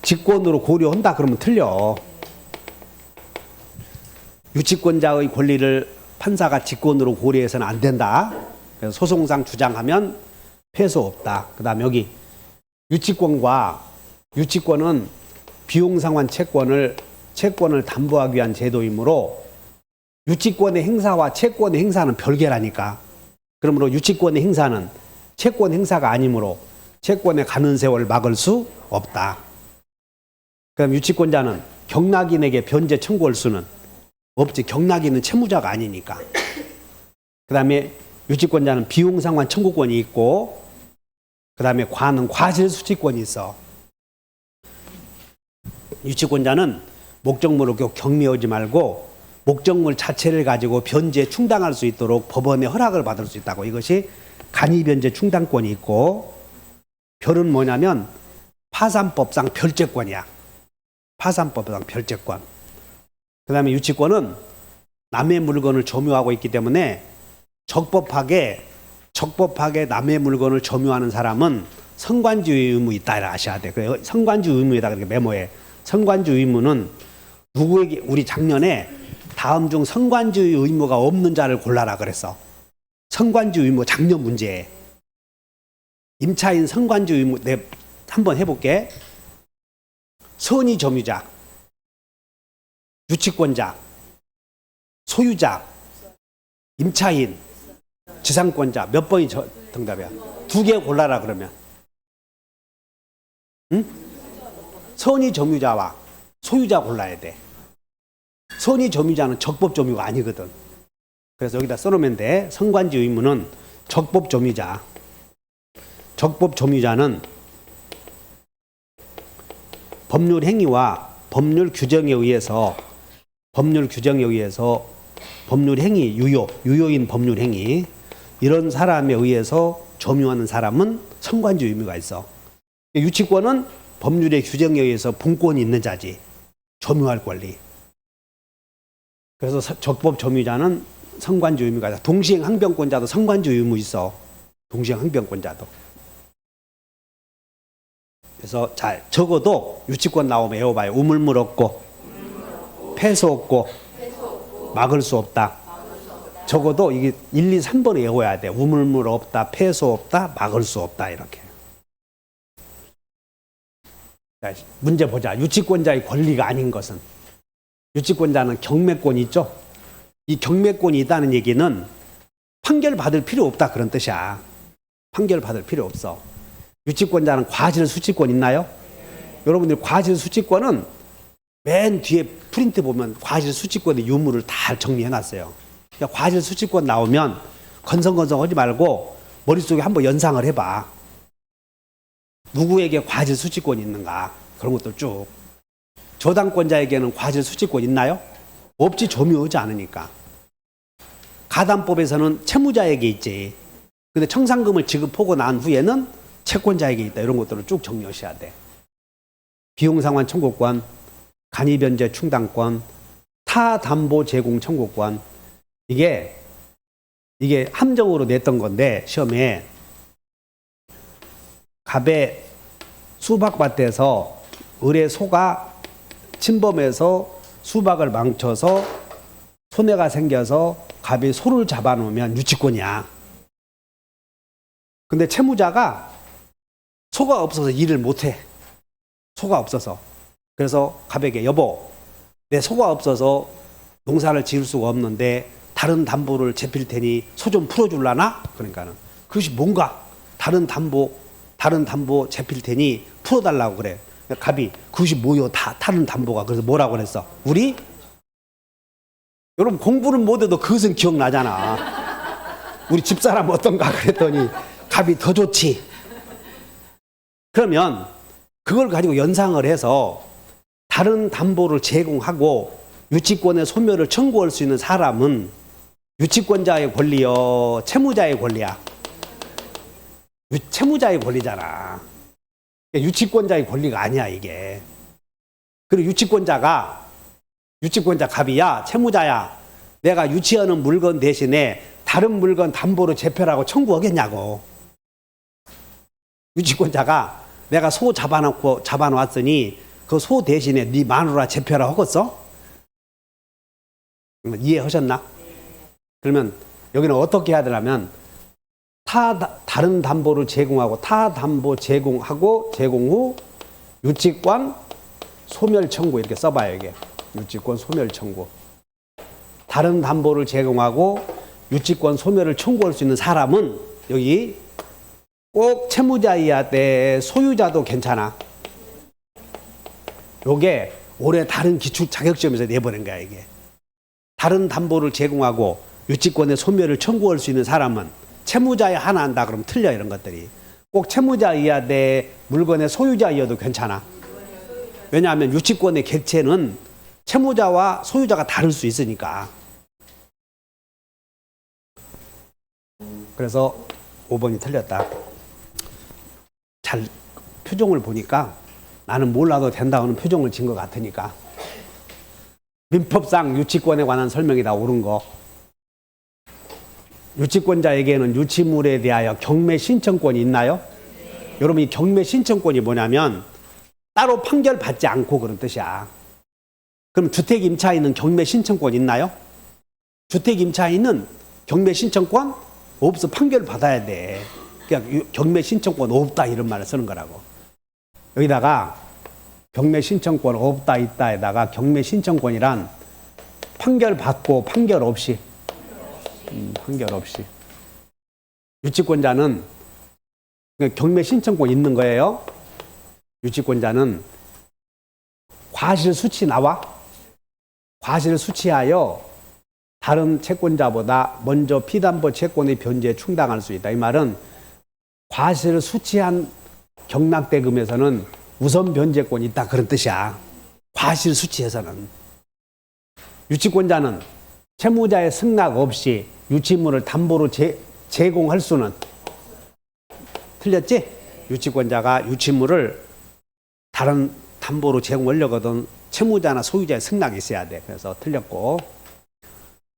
직권으로 고려한다 그러면 틀려. 유치권자의 권리를 판사가 직권으로 고려해서는 안 된다. 그래서 소송상 주장하면 패소 없다. 그 다음 여기 유치권은 비용상환 채권을 담보하기 위한 제도이므로 유치권의 행사와 채권의 행사는 별개라니까. 그러므로 유치권의 행사는 채권 행사가 아니므로 채권의 가는 세월을 막을 수 없다. 그럼 유치권자는 경락인에게 변제 청구할 수는 없지. 경락인은 채무자가 아니니까. 그 다음에 유치권자는 비용상환 청구권이 있고 그 다음에 과는 과실수취권이 있어. 유치권자는 목적물을 경미하지 말고 목적물 자체를 가지고 변제 충당할 수 있도록 법원의 허락을 받을 수 있다고. 이것이 간이변제 충당권이 있고 별은 뭐냐면 파산법상 별제권이야. 파산법상 별제권. 그 다음에 유치권은 남의 물건을 점유하고 있기 때문에 적법하게 남의 물건을 점유하는 사람은 선관주의 의무 있다 아셔야 돼. 그래서 선관주의 의무에다 그렇게 메모해. 선관주의 의무는 누구에게 우리 작년에 다음 중 선관주의 의무가 없는 자를 골라라 그랬어. 선관주의 의무 작년 문제. 임차인 선관주의 의무 내 한번 해볼게. 선의 점유자, 유치권자, 소유자, 임차인, 지상권자 몇 번이 정답이야? 2개 골라라 그러면. 응? 선의 점유자와 소유자 골라야 돼. 선의 점유자는 적법 점유가 아니거든. 그래서 여기다 써놓으면 돼. 선관주의 의무는 적법 점유자. 적법 점유자는 법률 행위와 법률 규정에 의해서 법률 행위, 유효인 법률 행위 이런 사람에 의해서 점유하는 사람은 선관주의 의무가 있어. 유치권은 법률의 규정에 의해서 분권이 있는 자지. 점유할 권리. 그래서 적법 점유자는 선관주의 의무가 있어. 동시행 항변권자도 선관주의 의무 있어. 동시행 항변권자도. 그래서 자 적어도 유치권 나오면 외워봐요. 우물물 없고 패소 없고 막을 수 없다. 적어도 이게 1, 2, 3번에 외워야 돼. 우물물 없다, 패소 없다, 막을 수 없다 이렇게. 자, 문제 보자. 유치권자의 권리가 아닌 것은. 유치권자는 경매권이 있죠. 이 경매권이 있다는 얘기는 판결 받을 필요 없다 그런 뜻이야. 판결 받을 필요 없어. 유치권자는 과실 수취권 있나요? 여러분들 과실 수취권은 맨 뒤에 프린트 보면 과실수취권의 유무를 다 정리해놨어요. 그러니까 과실수취권 나오면 건성건성하지 말고 머릿속에 한번 연상을 해봐. 누구에게 과실수취권이 있는가 그런 것들 쭉. 저당권자에게는 과실수취권 있나요? 없지. 점유하지 않으니까. 가담법에서는 채무자에게 있지. 근데 청산금을 지급하고 난 후에는 채권자에게 있다. 이런 것들을 쭉 정리하셔야 돼. 비용상환 청구권, 간이변제 충당권, 타담보 제공 청구권. 이게 함정으로 냈던 건데 시험에 갑의 수박밭에서 을의 소가 침범해서 수박을 망쳐서 손해가 생겨서 갑이 소를 잡아놓으면 유치권이야. 근데 채무자가 소가 없어서 일을 못해. 소가 없어서. 그래서 갑에게 여보, 내 소가 없어서 농사를 지을 수가 없는데 다른 담보를 제필 테니 소 좀 풀어줄라나? 그러니까는 그것이 뭔가 다른 담보 제필 테니 풀어달라고 그래. 갑이 그것이 뭐요? 다른 담보가. 그래서 뭐라고 그랬어? 우리? 여러분 공부는 못해도 그것은 기억나잖아. 우리 집사람 어떤가 그랬더니 갑이 더 좋지. 그러면 그걸 가지고 연상을 해서 다른 담보를 제공하고 유치권의 소멸을 청구할 수 있는 사람은 유치권자의 권리요, 채무자의 권리야. 채무자의 권리잖아. 유치권자의 권리가 아니야 이게. 그리고 유치권자 갑이야, 채무자야, 내가 유치하는 물건 대신에 다른 물건 담보로 제표라고 청구하겠냐고. 유치권자가 내가 소 잡아놨으니 그 소 대신에 네 마누라 제표라 하겠어? 이해하셨나? 그러면 여기는 어떻게 해야 되냐면 다른 담보를 제공하고 타담보 제공하고 제공 후 유치권 소멸 청구 이렇게 써봐요. 이게 유치권 소멸 청구. 다른 담보를 제공하고 유치권 소멸을 청구할 수 있는 사람은 여기 꼭 채무자이야 돼. 소유자도 괜찮아. 요게 올해 다른 기출 자격시험에서 내보낸 거야 이게. 다른 담보를 제공하고 유치권의 소멸을 청구할 수 있는 사람은 채무자에 하나 한다 그러면 틀려. 이런 것들이 꼭 채무자이야 돼. 물건의 소유자이어도 괜찮아. 왜냐하면 유치권의 객체는 채무자와 소유자가 다를 수 있으니까. 그래서 5번이 틀렸다. 잘 표정을 보니까 나는 몰라도 된다는 표정을 진 것 같으니까. 민법상 유치권에 관한 설명이 다 옳은 거. 유치권자에게는 유치물에 대하여 경매 신청권이 있나요? 여러분 이 경매 신청권이 뭐냐면 따로 판결 받지 않고 그런 뜻이야. 그럼 주택 임차인은 경매 신청권 있나요? 주택 임차인은 경매 신청권 없어. 판결 받아야 돼. 그러니까 경매 신청권 없다 이런 말을 쓰는 거라고. 여기다가 경매 신청권 없다 있다에다가 경매 신청권이란 판결 받고 판결 없이. 판결 없이. 유치권자는 경매 신청권 있는 거예요. 유치권자는 과실 수치 나와. 과실 수치하여 다른 채권자보다 먼저 피담보 채권의 변제에 충당할 수 있다. 이 말은 과실을 수치한 경락대금에서는 우선 변제권이 있다 그런 뜻이야. 과실 수치에서는. 유치권자는 채무자의 승낙 없이 유치물을 담보로 제공할 수는. 틀렸지? 유치권자가 유치물을 다른 담보로 제공하려거든 채무자나 소유자의 승낙이 있어야 돼. 그래서 틀렸고.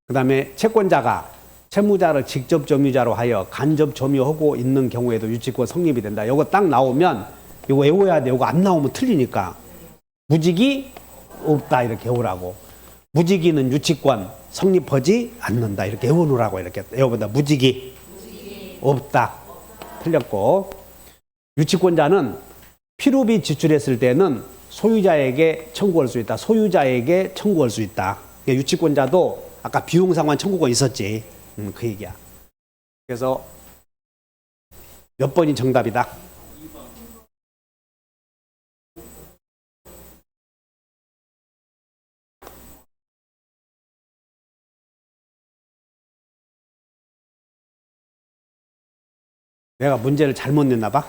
그 다음에 채권자가 채무자를 직접 점유자로 하여 간접 점유하고 있는 경우에도 유치권 성립이 된다. 이거 딱 나오면 이거 외워야 돼. 이거 안 나오면 틀리니까. 무직이 없다 이렇게 외우라고. 무직이는 유치권 성립하지 않는다 이렇게 외우라고. 이렇게 외워본다. 무직이 없다. 틀렸고. 유치권자는 필요비 지출했을 때는 소유자에게 청구할 수 있다. 소유자에게 청구할 수 있다. 그러니까 유치권자도 아까 비용상환 청구가 있었지. 그 얘기야. 그래서 몇 번이 정답이다? 내가 문제를 잘못 냈나 봐.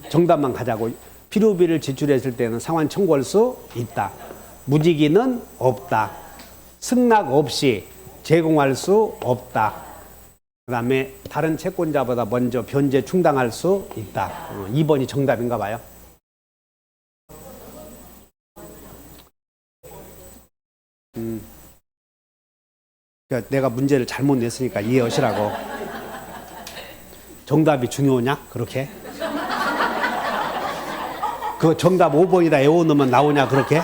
정답만 가자고. 필요비를 지출했을 때는 상환 청구할 수 있다. 무지기는 없다. 승낙 없이 제공할 수 없다. 그 다음에 다른 채권자보다 먼저 변제 충당할 수 있다. 2번이 정답인가 봐요. 그러니까 내가 문제를 잘못 냈으니까 이해하시라고. 정답이 중요하냐? 그렇게? 그 정답 5번이다 외워놓으면 나오냐? 그렇게?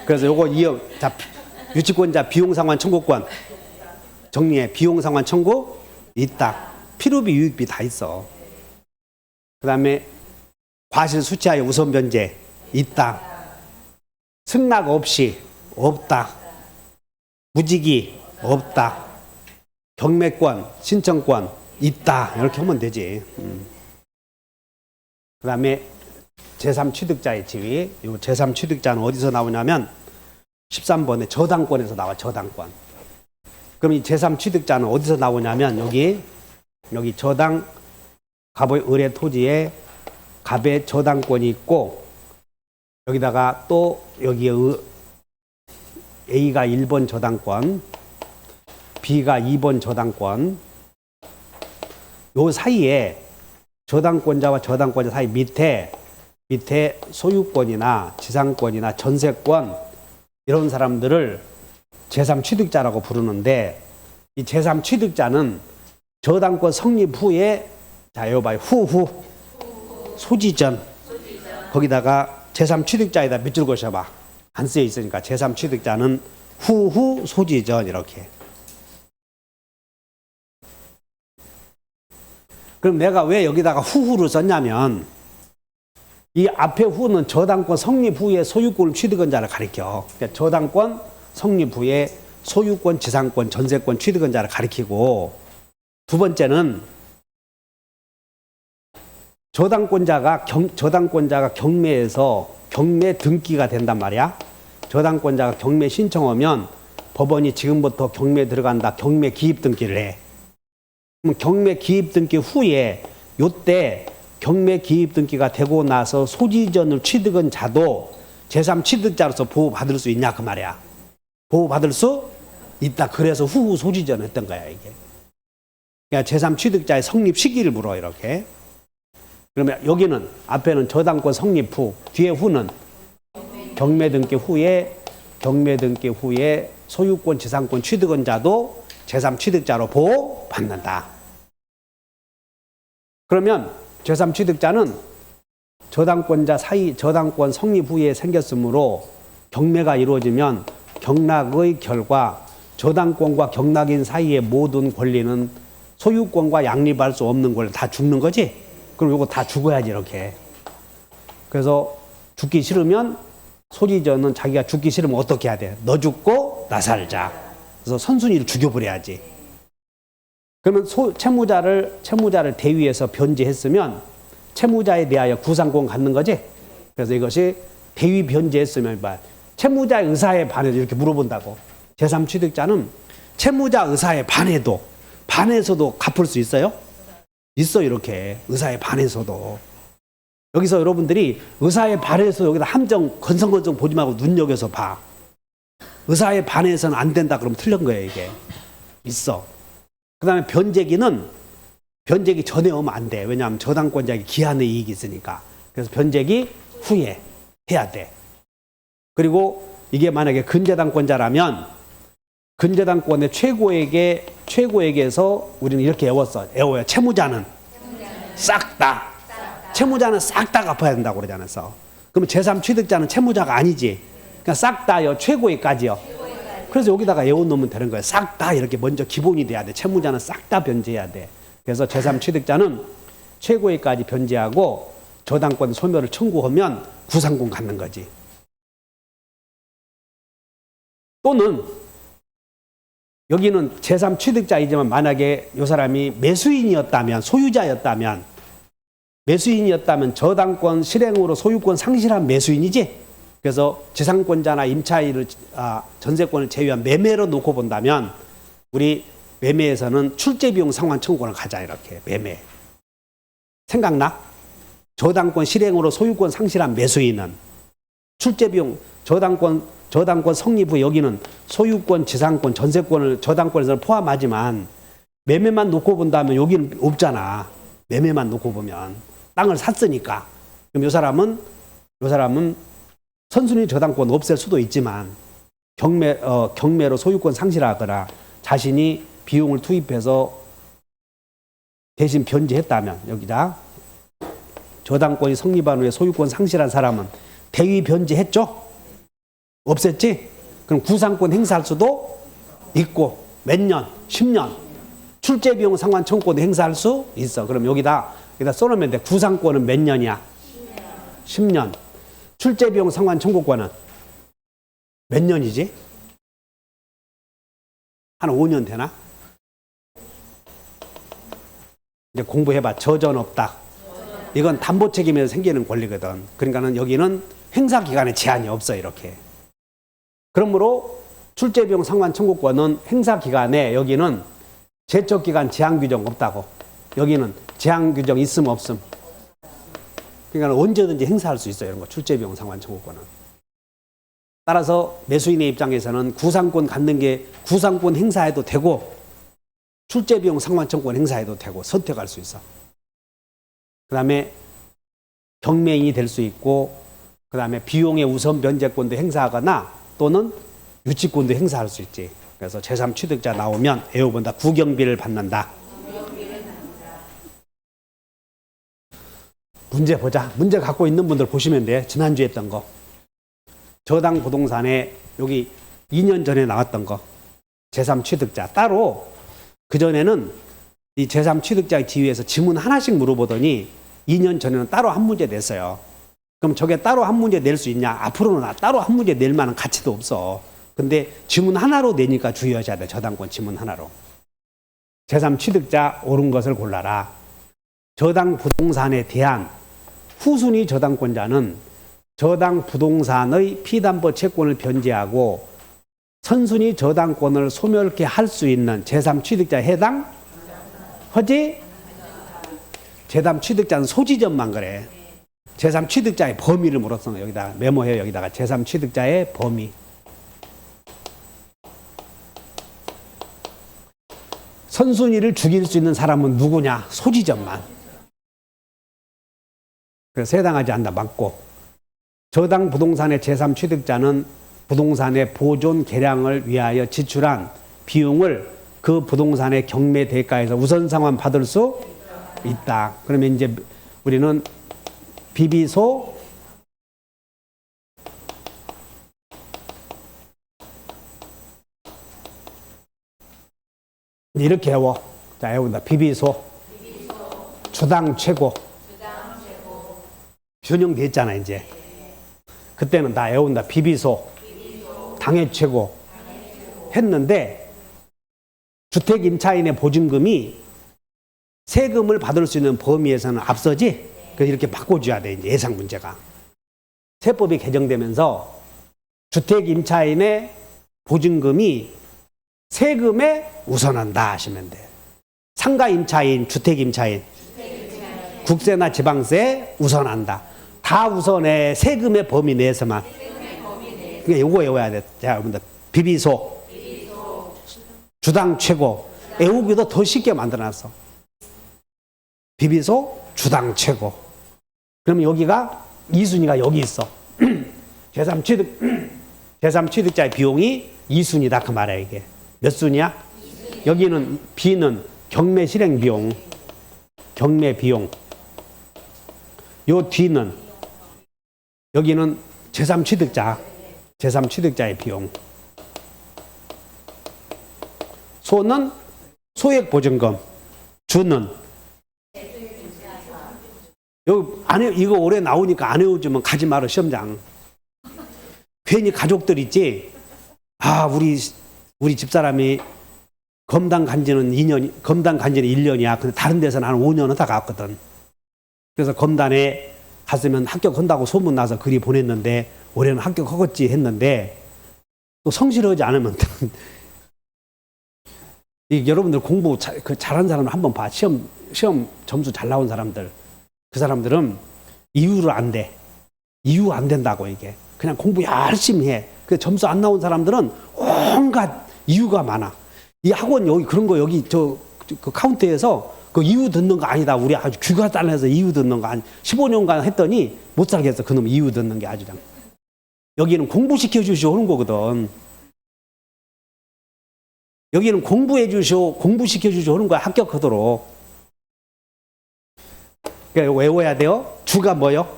그래서 요거 자, 유치권자 비용상환 청구권 정리해. 비용상환 청구 있다. 필요비 유익비 다 있어. 그 다음에 과실 수치하에 우선 변제 있다. 승낙 없이 없다. 무지기 없다. 경매권 신청권 있다. 이렇게 하면 되지. 그 다음에 제3취득자의 지위. 이 제3취득자는 어디서 나오냐면 13번에 저당권에서 나와. 저당권. 그럼 이 제3취득자는 어디서 나오냐면 여기 저당 갑의 을의 토지에 갑의 저당권이 있고 여기다가 또 여기에 A가 1번 저당권, B가 2번 저당권. 요 사이에 저당권자와 저당권자 사이 밑에 소유권이나 지상권이나 전세권 이런 사람들을 제3취득자라고 부르는데 이 제3취득자는 저당권 성립 후에 자 여기 봐요. 후 소지전 거기다가 제3취득자에다 밑줄 그으셔봐. 안 쓰여 있으니까 제3취득자는 후 소지전 이렇게. 그럼 내가 왜 여기다가 후를 썼냐면 이 앞에 후는 저당권 성립 후에 소유권을 취득한 자를 가리켜. 그러니까 저당권 성립 후에 소유권, 지상권, 전세권 취득한 자를 가리키고 두 번째는 저당권자가 경매에서 경매 등기가 된단 말이야. 저당권자가 경매 신청하면 법원이 지금부터 경매 들어간다. 경매 기입 등기를 해. 그럼 경매 기입 등기 후에 요때 경매 기입 등기가 되고 나서 소지전을 취득한 자도 제3취득자로서 보호받을 수 있냐 그 말이야. 보호받을 수 있다. 그래서 후후 소지전 했던 거야 이게. 그러니까 제3취득자의 성립 시기를 물어 이렇게. 그러면 여기는 앞에는 저당권 성립 후, 뒤에 후는 경매 등기 후에 소유권, 지상권 취득한 자도 제3취득자로 보호받는다. 그러면 제3취득자는 저당권자 사이 저당권 성립 후에 생겼으므로 경매가 이루어지면 경락의 결과 저당권과 경락인 사이의 모든 권리는 소유권과 양립할 수 없는 걸 다 죽는 거지. 그럼 이거 다 죽어야지 이렇게. 그래서 죽기 싫으면 소지전은 자기가 죽기 싫으면 어떻게 해야 돼? 너 죽고 나 살자. 그래서 선순위를 죽여버려야지. 그러면 채무자를 대위해서 변제했으면 채무자에 대하여 구상권 갖는 거지. 그래서 이것이 대위 변제했으면 채무자의 의사에 반해서 이렇게 물어본다고. 제3취득자는 채무자 의사에 반해서도 갚을 수 있어요? 있어 이렇게. 의사에 반해서도. 여기서 여러분들이 의사에 반해서 여기다 함정 건성건성 보지 말고 눈여겨서 봐. 의사에 반해서는 안 된다 그러면 틀린 거예요 이게. 있어. 그 다음에 변제기 전에 오면 안 돼. 왜냐하면 저당권자에게 기한의 이익이 있으니까. 그래서 변제기 후에 해야 돼. 그리고 이게 만약에 근저당권자라면 근저당권의 최고액에서 우리는 이렇게 외워요. 채무자는 싹 다. 채무자는 싹 다 갚아야 된다고 그러지 않았어. 그러면 제3취득자는 채무자가 아니지. 그러니까 싹 다요. 최고액까지요. 그래서 여기다가 외워놓으면 되는 거예요. 싹 다 이렇게 먼저 기본이 돼야 돼. 채무자는 싹 다 변제해야 돼. 그래서 제3취득자는 최고액까지 변제하고 저당권 소멸을 청구하면 구상권 갖는 거지. 또는 여기는 제3취득자이지만 만약에 이 사람이 매수인이었다면 저당권 실행으로 소유권 상실한 매수인이지. 그래서 지상권자나 임차인을 전세권을 제외한 매매로 놓고 본다면 우리 매매에서는 출제비용 상환 청구권을 가자 이렇게 매매. 생각나? 저당권 실행으로 소유권 상실한 매수인은 출제비용 저당권 성립 후 여기는 소유권, 지상권, 전세권을 저당권에서 포함하지만 매매만 놓고 본다면 여기는 없잖아. 매매만 놓고 보면 땅을 샀으니까. 그럼 이 사람은 선순위 저당권 없앨 수도 있지만 경매로 소유권 상실하거나 자신이 비용을 투입해서 대신 변제했다면 여기다 저당권이 성립한 후에 소유권 상실한 사람은 대위 변제했죠? 없앴지? 그럼 구상권 행사할 수도 있고 몇 년? 10년. 출제비용 상환 청구권도 행사할 수 있어. 그럼 여기다 써놓으면 돼. 구상권은 몇 년이야? 10년. 출제비용 상환 청구권은 몇 년이지? 한 5년 되나? 이제 공부해봐. 저전 없다. 이건 담보 책임에서 생기는 권리거든. 그러니까는 여기는 행사 기간에 제한이 없어 이렇게. 그러므로 출제비용 상환 청구권은 행사 기간에 여기는 제척 기간 제한 규정 없다고. 여기는 제한 규정 있음 없음. 그러니까 언제든지 행사할 수 있어요. 이런 거 출제비용 상환 청구권은. 따라서 매수인의 입장에서는 구상권 갖는 게 구상권 행사해도 되고 출제비용 상환 청구권 행사해도 되고 선택할 수 있어. 그 다음에 경매인이 될 수 있고 그 다음에 비용의 우선 변제권도 행사하거나 또는 유치권도 행사할 수 있지. 그래서 제3취득자 나오면 애호본다. 구경비를 받는다. 문제 보자. 문제 갖고 있는 분들 보시면 돼. 지난주에 했던 거. 저당 부동산에 여기 2년 전에 나왔던 거. 제3취득자. 따로 그전에는 이 제3취득자 뒤에서 지문 하나씩 물어보더니 2년 전에는 따로 한 문제 냈어요. 그럼 저게 따로 한 문제 낼 수 있냐? 앞으로는 따로 한 문제 낼 만한 가치도 없어. 근데 지문 하나로 내니까 주의하셔야 돼. 저당권 지문 하나로. 제3취득자 옳은 것을 골라라. 저당 부동산에 대한 후순위 저당권자는 저당 부동산의 피담보 채권을 변제하고 선순위 저당권을 소멸케 할 수 있는 제3취득자에 해당하지? 제3취득자는 소지점만 그래. 제3취득자의 범위를 물었어. 여기다가 메모해요. 여기다가 제3취득자의 범위. 선순위를 죽일 수 있는 사람은 누구냐? 소지점만. 그래서 해당하지 않다. 맞고. 저당 부동산의 제3취득자는 부동산의 보존 개량을 위하여 지출한 비용을 그 부동산의 경매 대가에서 우선 상환 받을 수 있다. 그러면 이제 우리는 비비소 이렇게 외워. 자, 외운다. 비비소 주당 최고. 변형됐잖아 이제. 그때는 다 외운다. 비비소 당해 최고 했는데 주택 임차인의 보증금이 세금을 받을 수 있는 범위에서는 앞서지. 그래서 이렇게 바꿔줘야 돼. 이제 예상 문제가. 세법이 개정되면서 주택 임차인의 보증금이 세금에 우선한다 하시면 돼. 상가 임차인, 주택 임차인, 국세나 지방세 우선한다. 다 우선해. 세금의 범위 내에서만. 그러니까 요거 외워야 돼. 자, 여러분들 비비소 주당 최고. 외우기도 더 쉽게 만들어놨어. 비비소 주당 최고. 그러면 여기가 2순위가 여기 있어. 제3취득자의 비용이 2순위다 그 말이야 이게. 몇 순위야? 2순위. 여기는 B는 경매 실행 비용, 경매 비용. 요 D는 여기는 제3취득자의 비용. 소는 소액 보증금, 주는 여기 이거 올해 나오니까 안 외워주면 가지 마라 시험장. 괜히 가족들 있지. 아 우리 집사람이 검단 간지는 1년이야. 근데 다른 데서는 한 5년은 다 갔거든. 그래서 검단에 갔으면 합격한다고 소문 나서 글이 보냈는데 올해는 합격하겠지 했는데 또 성실하지 않으면 여러분들 공부 잘한 사람을 한번 봐. 시험 점수 잘 나온 사람들. 그 사람들은 이유로 안 돼. 이유 안 된다고 이게. 그냥 공부 열심히 해. 그 점수 안 나온 사람들은 온갖 이유가 많아. 이 학원 여기 그런 거 여기 그 카운터에서 그 이유 듣는 거 아니다. 우리 아주 귀가 달라서 이유 듣는 거 아니. 15년간 했더니 못 살겠어. 그놈 이유 듣는 게 아주 그냥. 여기는 공부시켜 주시오 하는 거거든. 여기는 공부해 주시오, 공부시켜 주시오 하는 거야. 합격하도록. 그러니까 외워야 돼요. 주가 뭐요?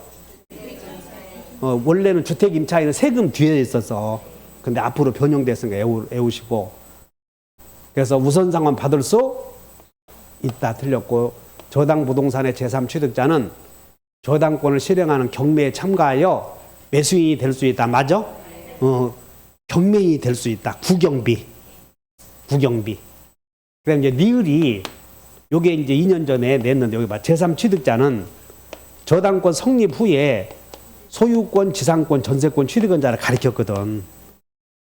원래는 주택임차인은 세금 뒤에 있어서 근데 앞으로 변형됐으니까 외우시고. 그래서 우선상환 받을 수 있다. 틀렸고, 저당부동산의 제3취득자는 저당권을 실행하는 경매에 참가하여 매수인이 될 수 있다. 맞아? 경매인이 될 수 있다. 구경비. 그다음 이제 니을이 요게 이제 2년 전에 냈는데 여기 봐. 제3취득자는 저당권 성립 후에 소유권, 지상권, 전세권 취득권자를 가리켰거든.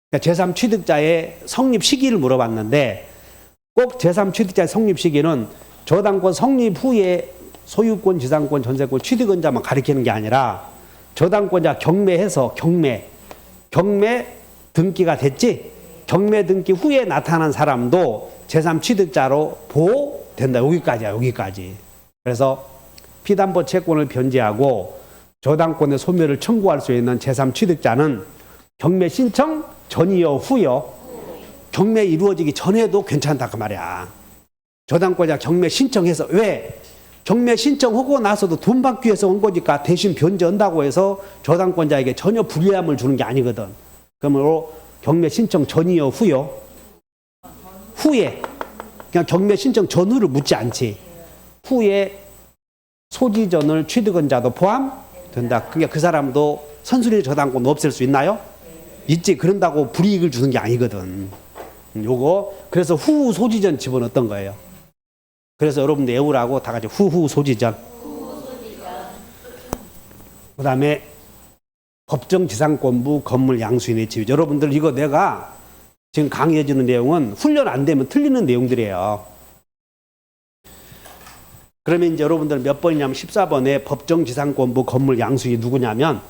그러니까 제3취득자의 성립 시기를 물어봤는데 꼭 제3취득자의 성립 시기는 저당권 성립 후에 소유권, 지상권, 전세권 취득권자만 가리키는 게 아니라 저당권자 경매해서 경매 등기가 됐지? 경매 등기 후에 나타난 사람도 제3취득자로 보호된다. 여기까지야, 여기까지. 그래서 피담보 채권을 변제하고 저당권의 소멸을 청구할 수 있는 제3취득자는 경매 신청 전이요, 후요? 경매 이루어지기 전에도 괜찮다 그 말이야. 저당권자 경매 신청해서 왜? 경매 신청하고 나서도 돈 받기 위해서 온 거니까 대신 변제한다고 해서 저당권자에게 전혀 불리함을 주는 게 아니거든. 그러므로 경매 신청 전이요, 후요? 후에. 그냥 경매 신청 전후를 묻지 않지. 후에 소지전을 취득권자도 포함된다. 그러니까 그 사람도 선순위 저당권 없앨 수 있나요? 있지. 그런다고 불이익을 주는 게 아니거든. 요거 그래서 후 소지전 집어넣었던 거예요. 그래서 여러분들 외우라고 다 같이 후후 소지전. 그 다음에 법정지상권부 건물 양수인의 지위. 여러분들 이거 내가 지금 강의해 주는 내용은 훈련 안 되면 틀리는 내용들이에요. 그러면 이제 여러분들 몇 번이냐면 14번에 법정지상권부 건물 양수인이 누구냐면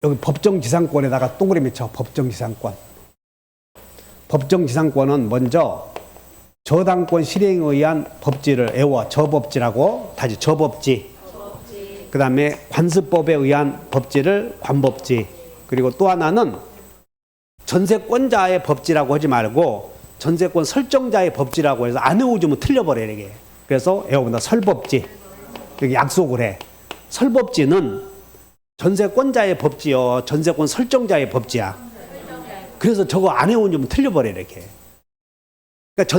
여기 법정지상권에다가 동그라미 쳐. 법정지상권. 법정지상권은 먼저 저당권 실행에 의한 법지를 외워. 저법지라고. 다시 저법지. 그 다음에 관습법에 의한 법지를 관법지. 그리고 또 하나는 전세권자의 법지라고 하지 말고 전세권 설정자의 법지라고 해서 안 외워주면 틀려버려요. 이게. 그래서 외워본다. 설법지. 여기 약속을 해. 설법지는 전세권자의 법지요. 전세권 설정자의 법지야. 그래서 저거 안 외워주면 틀려버려요. 이렇게. 그러니까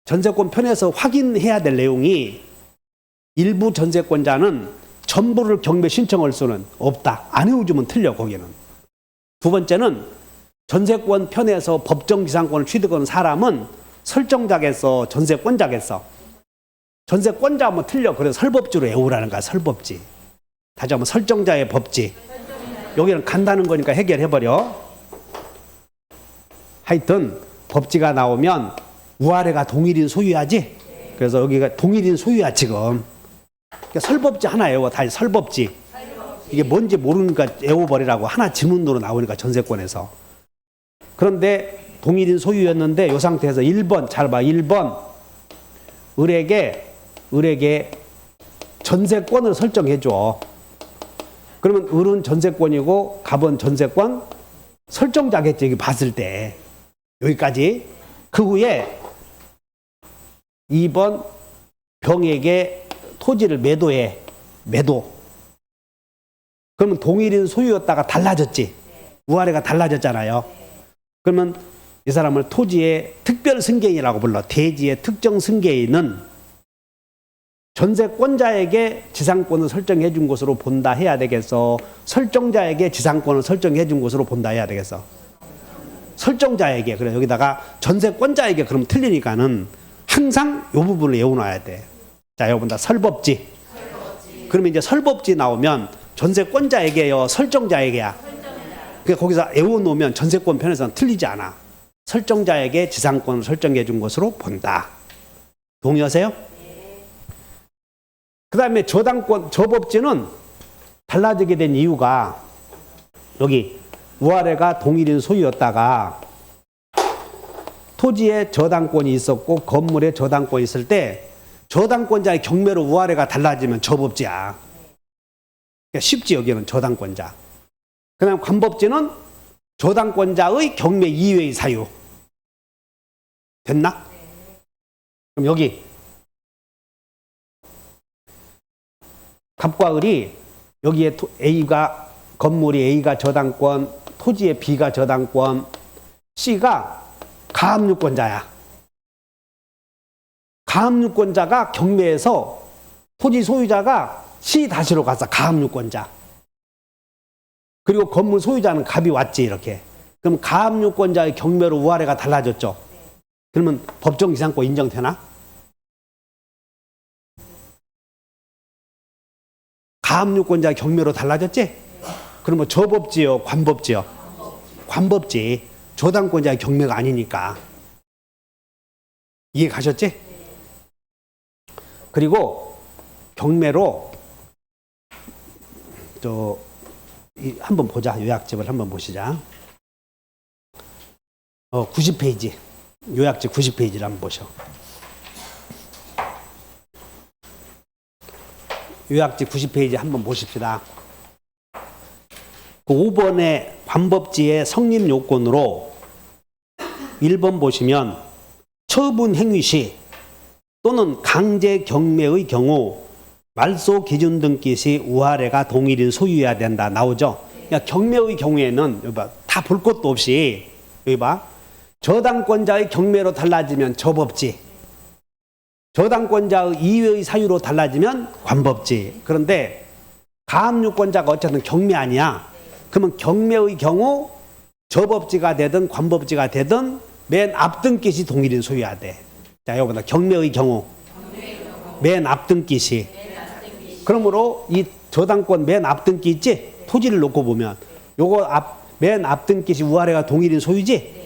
전세권 편에서 확인해야 될 내용이 일부 전세권자는 전부를 경매 신청할 수는 없다. 안 외워주면 틀려, 거기는. 두 번째는 전세권 편에서 법정지상권을 취득하는 사람은 설정자겠어, 전세권자겠어. 전세권자 하면 틀려. 그래서 설법지로 외우라는 거야, 설법지. 다시 한번 설정자의 법지. 여기는 간다는 거니까 해결해버려. 하여튼 법지가 나오면 우아래가 동일인 소유야지. 그래서 여기가 동일인 소유야 지금. 그러니까 설법지 하나 외워. 다시 설법지. 이게 뭔지 모르니까 외워버리라고. 하나 지문으로 나오니까 전세권에서. 그런데 동일인 소유였는데 이 상태에서 1번 잘 봐. 1번 을에게 전세권을 설정해줘. 그러면 을은 전세권이고 갑은 전세권 설정자겠지. 여기 봤을 때. 여기까지. 그 후에 2번 병에게 토지를 매도해. 매도. 그러면 동일인 소유였다가 달라졌지. 우아래가 달라졌잖아요. 그러면 이 사람을 토지의 특별 승계인이라고 불러. 대지의 특정 승계인은 전세권자에게 지상권을 설정해 준 것으로 본다 해야 되겠어. 설정자에게 지상권을 설정해 준 것으로 본다 해야 되겠어. 설정자에게. 그래 여기다가 전세권자에게 그럼 틀리니까는 항상 이 부분을 외워놔야 돼. 자, 여러분들 설법지. 그러면 이제 설법지 나오면 전세권자에게요, 설정자에게야. 그러니까 거기서 외워놓으면 전세권 편에서는 틀리지 않아. 설정자에게 지상권을 설정해 준 것으로 본다. 동의하세요? 그 다음에 저당권, 저법지는 달라지게 된 이유가 여기 우아래가 동일인 소유였다가 토지에 저당권이 있었고 건물에 저당권이 있을 때 저당권자의 경매로 우아래가 달라지면 저법지야. 그러니까 쉽지 여기는 저당권자. 그 다음 관법지는 저당권자의 경매 이외의 사유. 됐나? 그럼 여기 갑과 을이 여기에 A가 건물이 A가 저당권, 토지에 B가 저당권, C가 가압류권자야. 가압류권자가 경매에서 토지 소유자가 C-로 갔어. 가압류권자. 그리고 건물 소유자는 갑이 왔지 이렇게. 그럼 가압류권자의 경매로 우아래가 달라졌죠. 그러면 법정 지상권 인정되나? 가압류권자의 경매로 달라졌지? 그러면 저법지요, 관법지요? 관법지. 저당권자의 경매가 아니니까. 이해 가셨지? 그리고 경매로 한번 보자. 요약집을 한번 보시자. 90페이지. 요약집 90페이지를 한번 보셔. 요약집 90페이지 한번 보십시다. 그 5번의 관법지의 성립 요건으로 1번 보시면 처분 행위 시 또는 강제 경매의 경우 말소 기준 등기 시 우아래가 동일인 소유해야 된다 나오죠. 그러니까 경매의 경우에는 여기 봐, 다 볼 것도 없이 여기 봐. 저당권자의 경매로 달라지면 저법지, 저당권자의 이외의 사유로 달라지면 관법지. 그런데 가압류권자가 어쨌든 경매 아니야. 그러면 경매의 경우 저법지가 되든 관법지가 되든 맨 앞등기시 동일인 소유해야 돼. 자, 여기보다 경매의 경우 맨 앞등기시. 그러므로 이 저당권 맨 앞등기 있지? 토지를 놓고 보면 요거 맨 앞등기시 우아래가 동일인 소유지?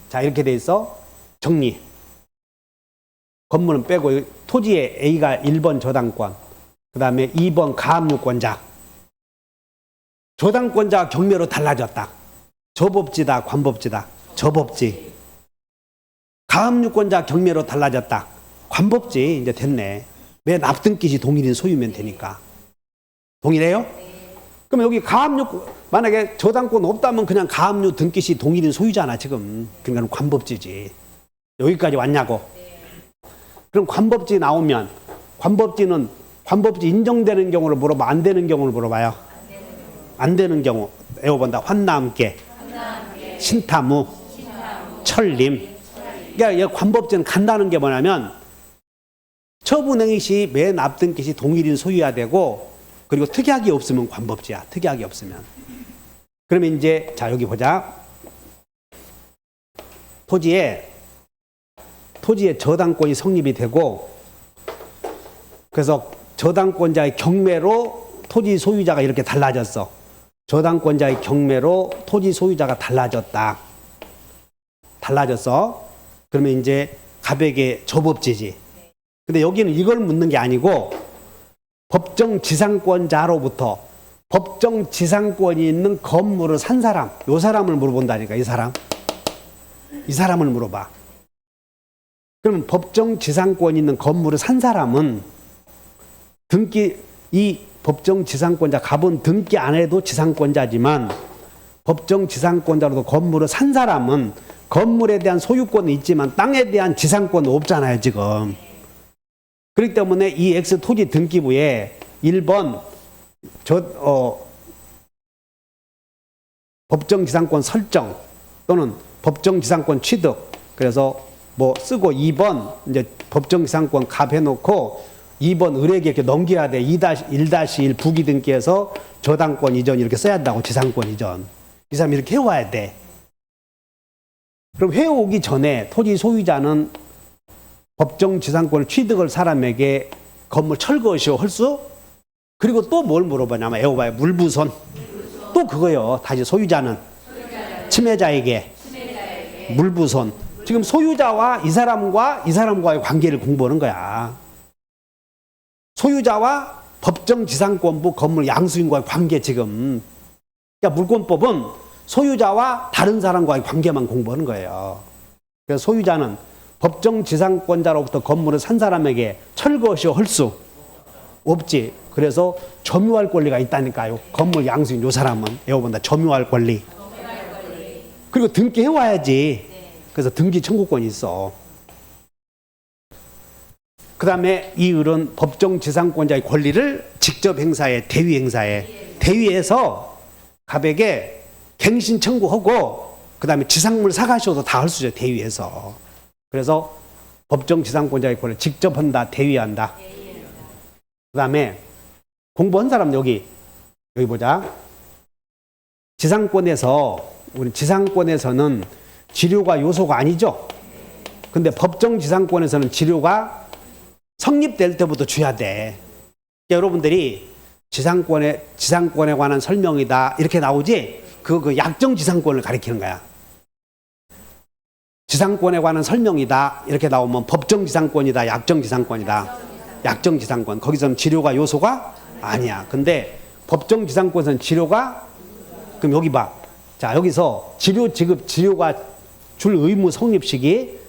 자, 이렇게 돼 있어. 정리. 건물은 빼고 토지에 A가 1번 저당권, 그 다음에 2번 가압류권자. 저당권자가 경매로 달라졌다. 저법지다, 관법지다? 저법지. 가압류권자 경매로 달라졌다. 관법지. 이제 됐네. 맨 앞등기시 동일인 소유면 되니까. 동일해요? 그럼 여기 가압류, 만약에 저당권 없다면 그냥 가압류 등기시 동일인 소유잖아, 지금. 그러니까 관법지지. 여기까지 왔냐고. 그럼 관법지 나오면, 관법지 인정되는 경우를 물어봐, 안 되는 경우를 물어봐요? 안 되는 경우. 외워본다. 환남계, 신타무, 철림. 그러니까 관법지는 간다는 게 뭐냐면, 처분행위 시 맨 앞등기시 동일인 소유해야 되고, 그리고 특약이 없으면 관법지야. 특약이 없으면. 그러면 이제 자 여기 보자. 토지에 저당권이 성립이 되고, 그래서 저당권자의 경매로 토지 소유자가 이렇게 달라졌어. 저당권자의 경매로 토지 소유자가 달라졌다. 달라졌어. 그러면 이제 갑에게 저법지지. 근데 여기는 이걸 묻는 게 아니고 법정 지상권자로부터 법정 지상권이 있는 건물을 산 사람, 요 사람을 물어본다니까. 이 사람을 물어봐. 그러면 법정 지상권이 있는 건물을 산 사람은 이 법정 지상권자 갑은 등기 안 해도 지상권자지만 법정 지상권자로도 건물을 산 사람은 건물에 대한 소유권은 있지만 땅에 대한 지상권은 없잖아요, 지금. 그렇기 때문에 이 X 토지 등기부에 1번 법정지상권 설정 또는 법정지상권 취득, 그래서 뭐 쓰고 2번 이제 법정지상권 갑해놓고 2번 을에게 이렇게 넘겨야 돼. 1-1 부기 등기에서 저당권 이전 이렇게 써야 한다고. 지상권 이전. 이 사람이 이렇게 해와야 돼. 그럼 해오기 전에 토지 소유자는 법정 지상권을 취득할 사람에게 건물 철거시오 헐수? 그리고 또 뭘 물어보냐면 애호봐요. 물부손. 또 그거요. 다시 소유자는 침해자에게 물부손. 지금 소유자와 이 사람과의 관계를 공부하는 거야. 소유자와 법정지상권부 건물 양수인과의 관계 지금. 그러니까 물권법은 소유자와 다른 사람과의 관계만 공부하는 거예요. 그래서 소유자는 법정지상권자로부터 건물을 산 사람에게 철거시오 할 수 없지. 그래서 점유할 권리가 있다니까요. 건물 양수인 요 사람은 외워본다. 점유할 권리. 그리고 등기해와야지. 그래서 등기 청구권이 있어. 그 다음에 이 을은 법정지상권자의 권리를 직접 행사해. 대위 행사해. 대위에서 갑에게 갱신 청구하고 그 다음에 지상물 사가시오도 다 할 수 있어요. 대위에서. 그래서 법정지상권자의 권리를 직접 한다. 대위한다. 그 다음에 공부한 사람 여기 보자. 우리 지상권에서는 지료가 요소가 아니죠. 근데 법정지상권에서는 지료가 성립될 때부터 줘야 돼. 그러니까 여러분들이 지상권에 관한 설명이다 이렇게 나오지. 그 약정지상권을 가리키는 거야. 지상권에 관한 설명이다 이렇게 나오면 법정지상권이다, 약정지상권이다. 약정지상권. 거기서는 지료가 요소가 아니야. 근데 법정지상권에서는 지료가, 그럼 여기 봐. 자, 여기서 지료가 줄 의무 성립식이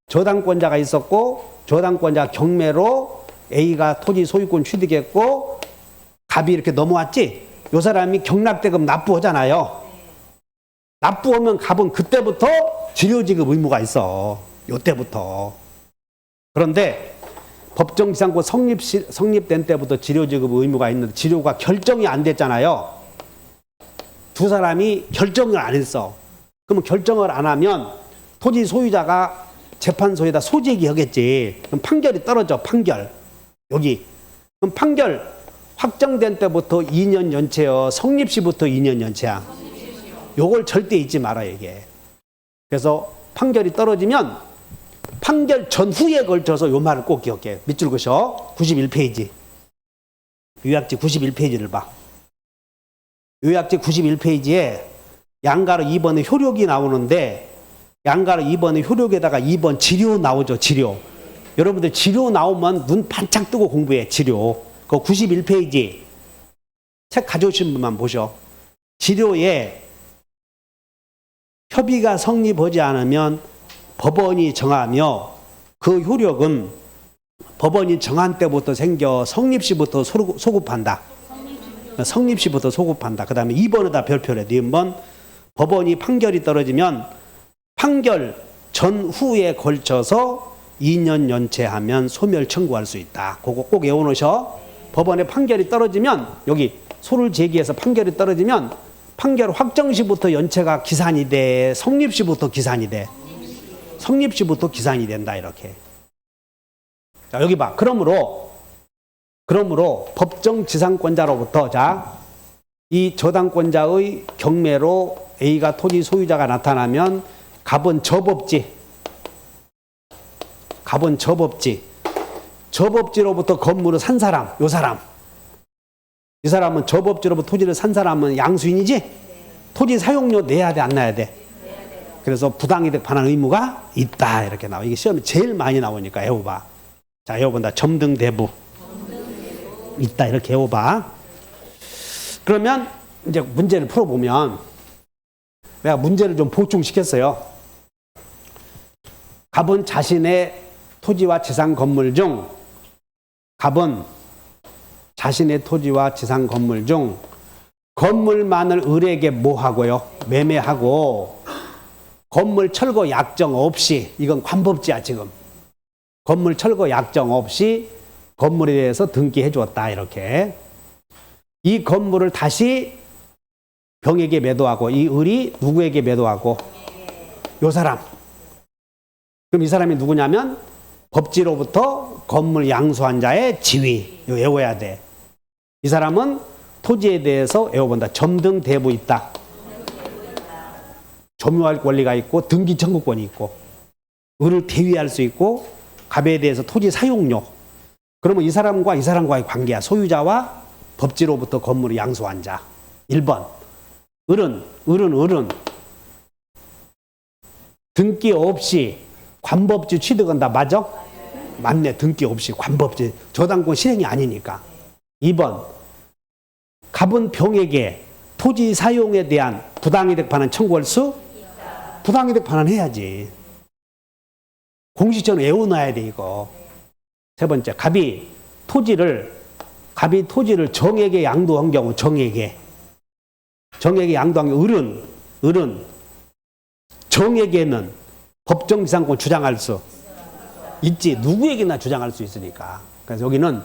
저당권자가 있었고, 저당권자 경매로 A가 토지 소유권 취득했고, 갑이 이렇게 넘어왔지? 요 사람이 경납대금 납부하잖아요. 납부하면 갑은 그때부터 지료 지급 의무가 있어. 요때부터. 그런데 법정지상권 성립된 때부터 지료 지급 의무가 있는데 지료가 결정이 안 됐잖아요. 두 사람이 결정을 안 했어. 그러면 결정을 안 하면 토지 소유자가 재판소에다 소제기하겠지. 그럼 판결이 떨어져. 판결. 여기. 그럼 판결 확정된 때부터 2년 연체요. 성립 시부터 2년 연체야. 요걸 절대 잊지 말아요, 이게. 그래서 판결이 떨어지면 판결 전후에 걸쳐서 요 말을 꼭 기억해. 밑줄 그셔. 91페이지. 요약지 91페이지를 봐. 요약지 91페이지에 양가로 2번에 효력이 나오는데 양가로 2번에 효력에다가 2번 지료 나오죠. 지료. 여러분들 지료 나오면 눈 반짝 뜨고 공부해. 지료. 그 91페이지 책 가져오신 분만 보셔. 지료에 협의가 성립하지 않으면 법원이 정하며 그 효력은 법원이 정한 때부터 생겨 성립시부터 소급한다. 성립시부터 소급한다. 그 다음에 2번에다 별표를 해. 2번 법원이 판결이 떨어지면 판결 전후에 걸쳐서 2년 연체하면 소멸 청구할 수 있다. 그거 꼭 외워놓으셔. 법원에 판결이 떨어지면 여기 소를 제기해서 판결이 떨어지면 판결 확정시부터 연체가 기산이 돼. 성립시부터 기산이 돼. 성립시부터 기산이 된다. 이렇게. 자, 여기 봐. 그러므로 법정지상권자로부터 이 저당권자의 경매로 A가 토지 소유자가 나타나면 갑은 접업지. 접업지로부터 건물을 산 사람, 요 사람. 이 사람은 접업지로부터 토지를 산 사람은 양수인이지? 토지 사용료 내야 돼, 안 내야 돼? 그래서 부당이득 반환 의무가 있다. 이렇게 나와. 이게 시험에 제일 많이 나오니까 외워봐. 자, 외워본다. 점등대부. 있다. 이렇게 외워봐. 그러면 이제 문제를 풀어보면 내가 문제를 좀 보충시켰어요. 갑은 자신의 토지와 지상 건물 중 건물만을 을에게 뭐 하고요? 매매하고 건물 철거 약정 없이, 이건 관법지야 지금. 건물 철거 약정 없이 건물에 대해서 등기해 주었다. 이렇게. 이 건물을 다시 병에게 매도하고 이 을이 누구에게 매도하고? 요 사람. 그럼 이 사람이 누구냐면 법지로부터 건물 양수한 자의 지위. 이거 외워야 돼. 이 사람은 토지에 대해서 외워본다. 점등대부 있다. 점유할 권리가 있고 등기 청구권이 있고 을을 대위할 수 있고 갑에 대해서 토지 사용료. 그러면 이 사람과의 관계야. 소유자와 법지로부터 건물을 양수한 자. 1번. 을은 등기 없이 관법지 취득한다. 맞아? 맞네. 등기 없이 관법지. 저당권 실행이 아니니까. 2번. 갑은 병에게 토지 사용에 대한 부당이득 반환 청구할 수? 부당이득 반환해야지. 공시적으로 외워놔야 돼 이거. 세 번째. 갑이 토지를 정에게 양도한 경우 정에게 양도한 경우 을은 정에게는 법정지상권 주장할 수 있지. 누구에게나 주장할 수 있으니까. 그래서 여기는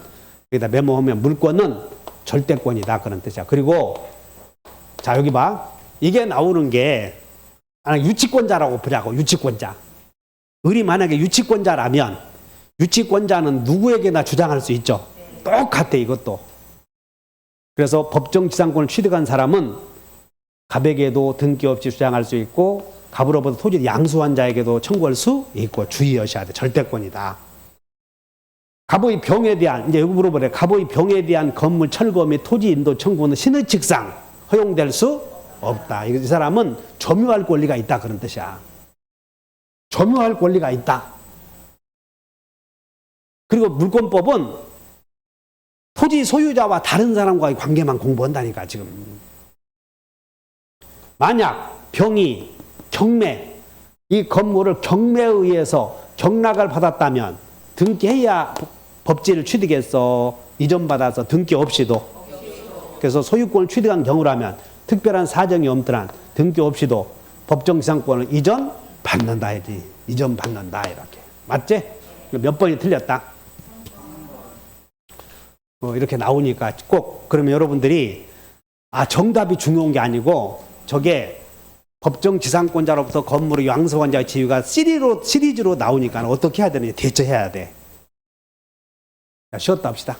여기다 메모하면 물권은 절대권이다 그런 뜻이야. 그리고 자 여기 봐. 이게 나오는 게 유치권자라고 보자고. 유치권자. 을이 만약에 유치권자라면 유치권자는 누구에게나 주장할 수 있죠. 똑같아 이것도. 그래서 법정지상권을 취득한 사람은 갑에게도 등기 없이 주장할 수 있고 갑으로부터 토지를 양수한 자에게도 청구할 수 있고 주의하셔야 돼. 절대권이다. 갑의 병에 대한 이제 여기 물어보래. 갑의 병에 대한 건물 철거 및 토지 인도 청구는 신의칙상 허용될 수 없다. 이 사람은 점유할 권리가 있다 그런 뜻이야. 점유할 권리가 있다. 그리고 물권법은 토지 소유자와 다른 사람과의 관계만 공부한다니까 지금. 만약 병이 경매, 이 건물을 경매에 의해서 경락을 받았다면 등기해야 법지를 취득해서 이전받아서 등기 없이도. 그래서 소유권을 취득한 경우라면 특별한 사정이 없던 한 등기 없이도 법정지상권을 이전받는다 해야지. 이전받는다 이렇게. 맞지? 몇 번이 틀렸다. 이렇게 나오니까 꼭 그러면 여러분들이 정답이 중요한 게 아니고 저게 법정지상권자로부터 건물의 양수한 자의 지위가 시리즈로 나오니까 어떻게 해야 되느냐 대처해야 돼. 자, 쉬었다 합시다.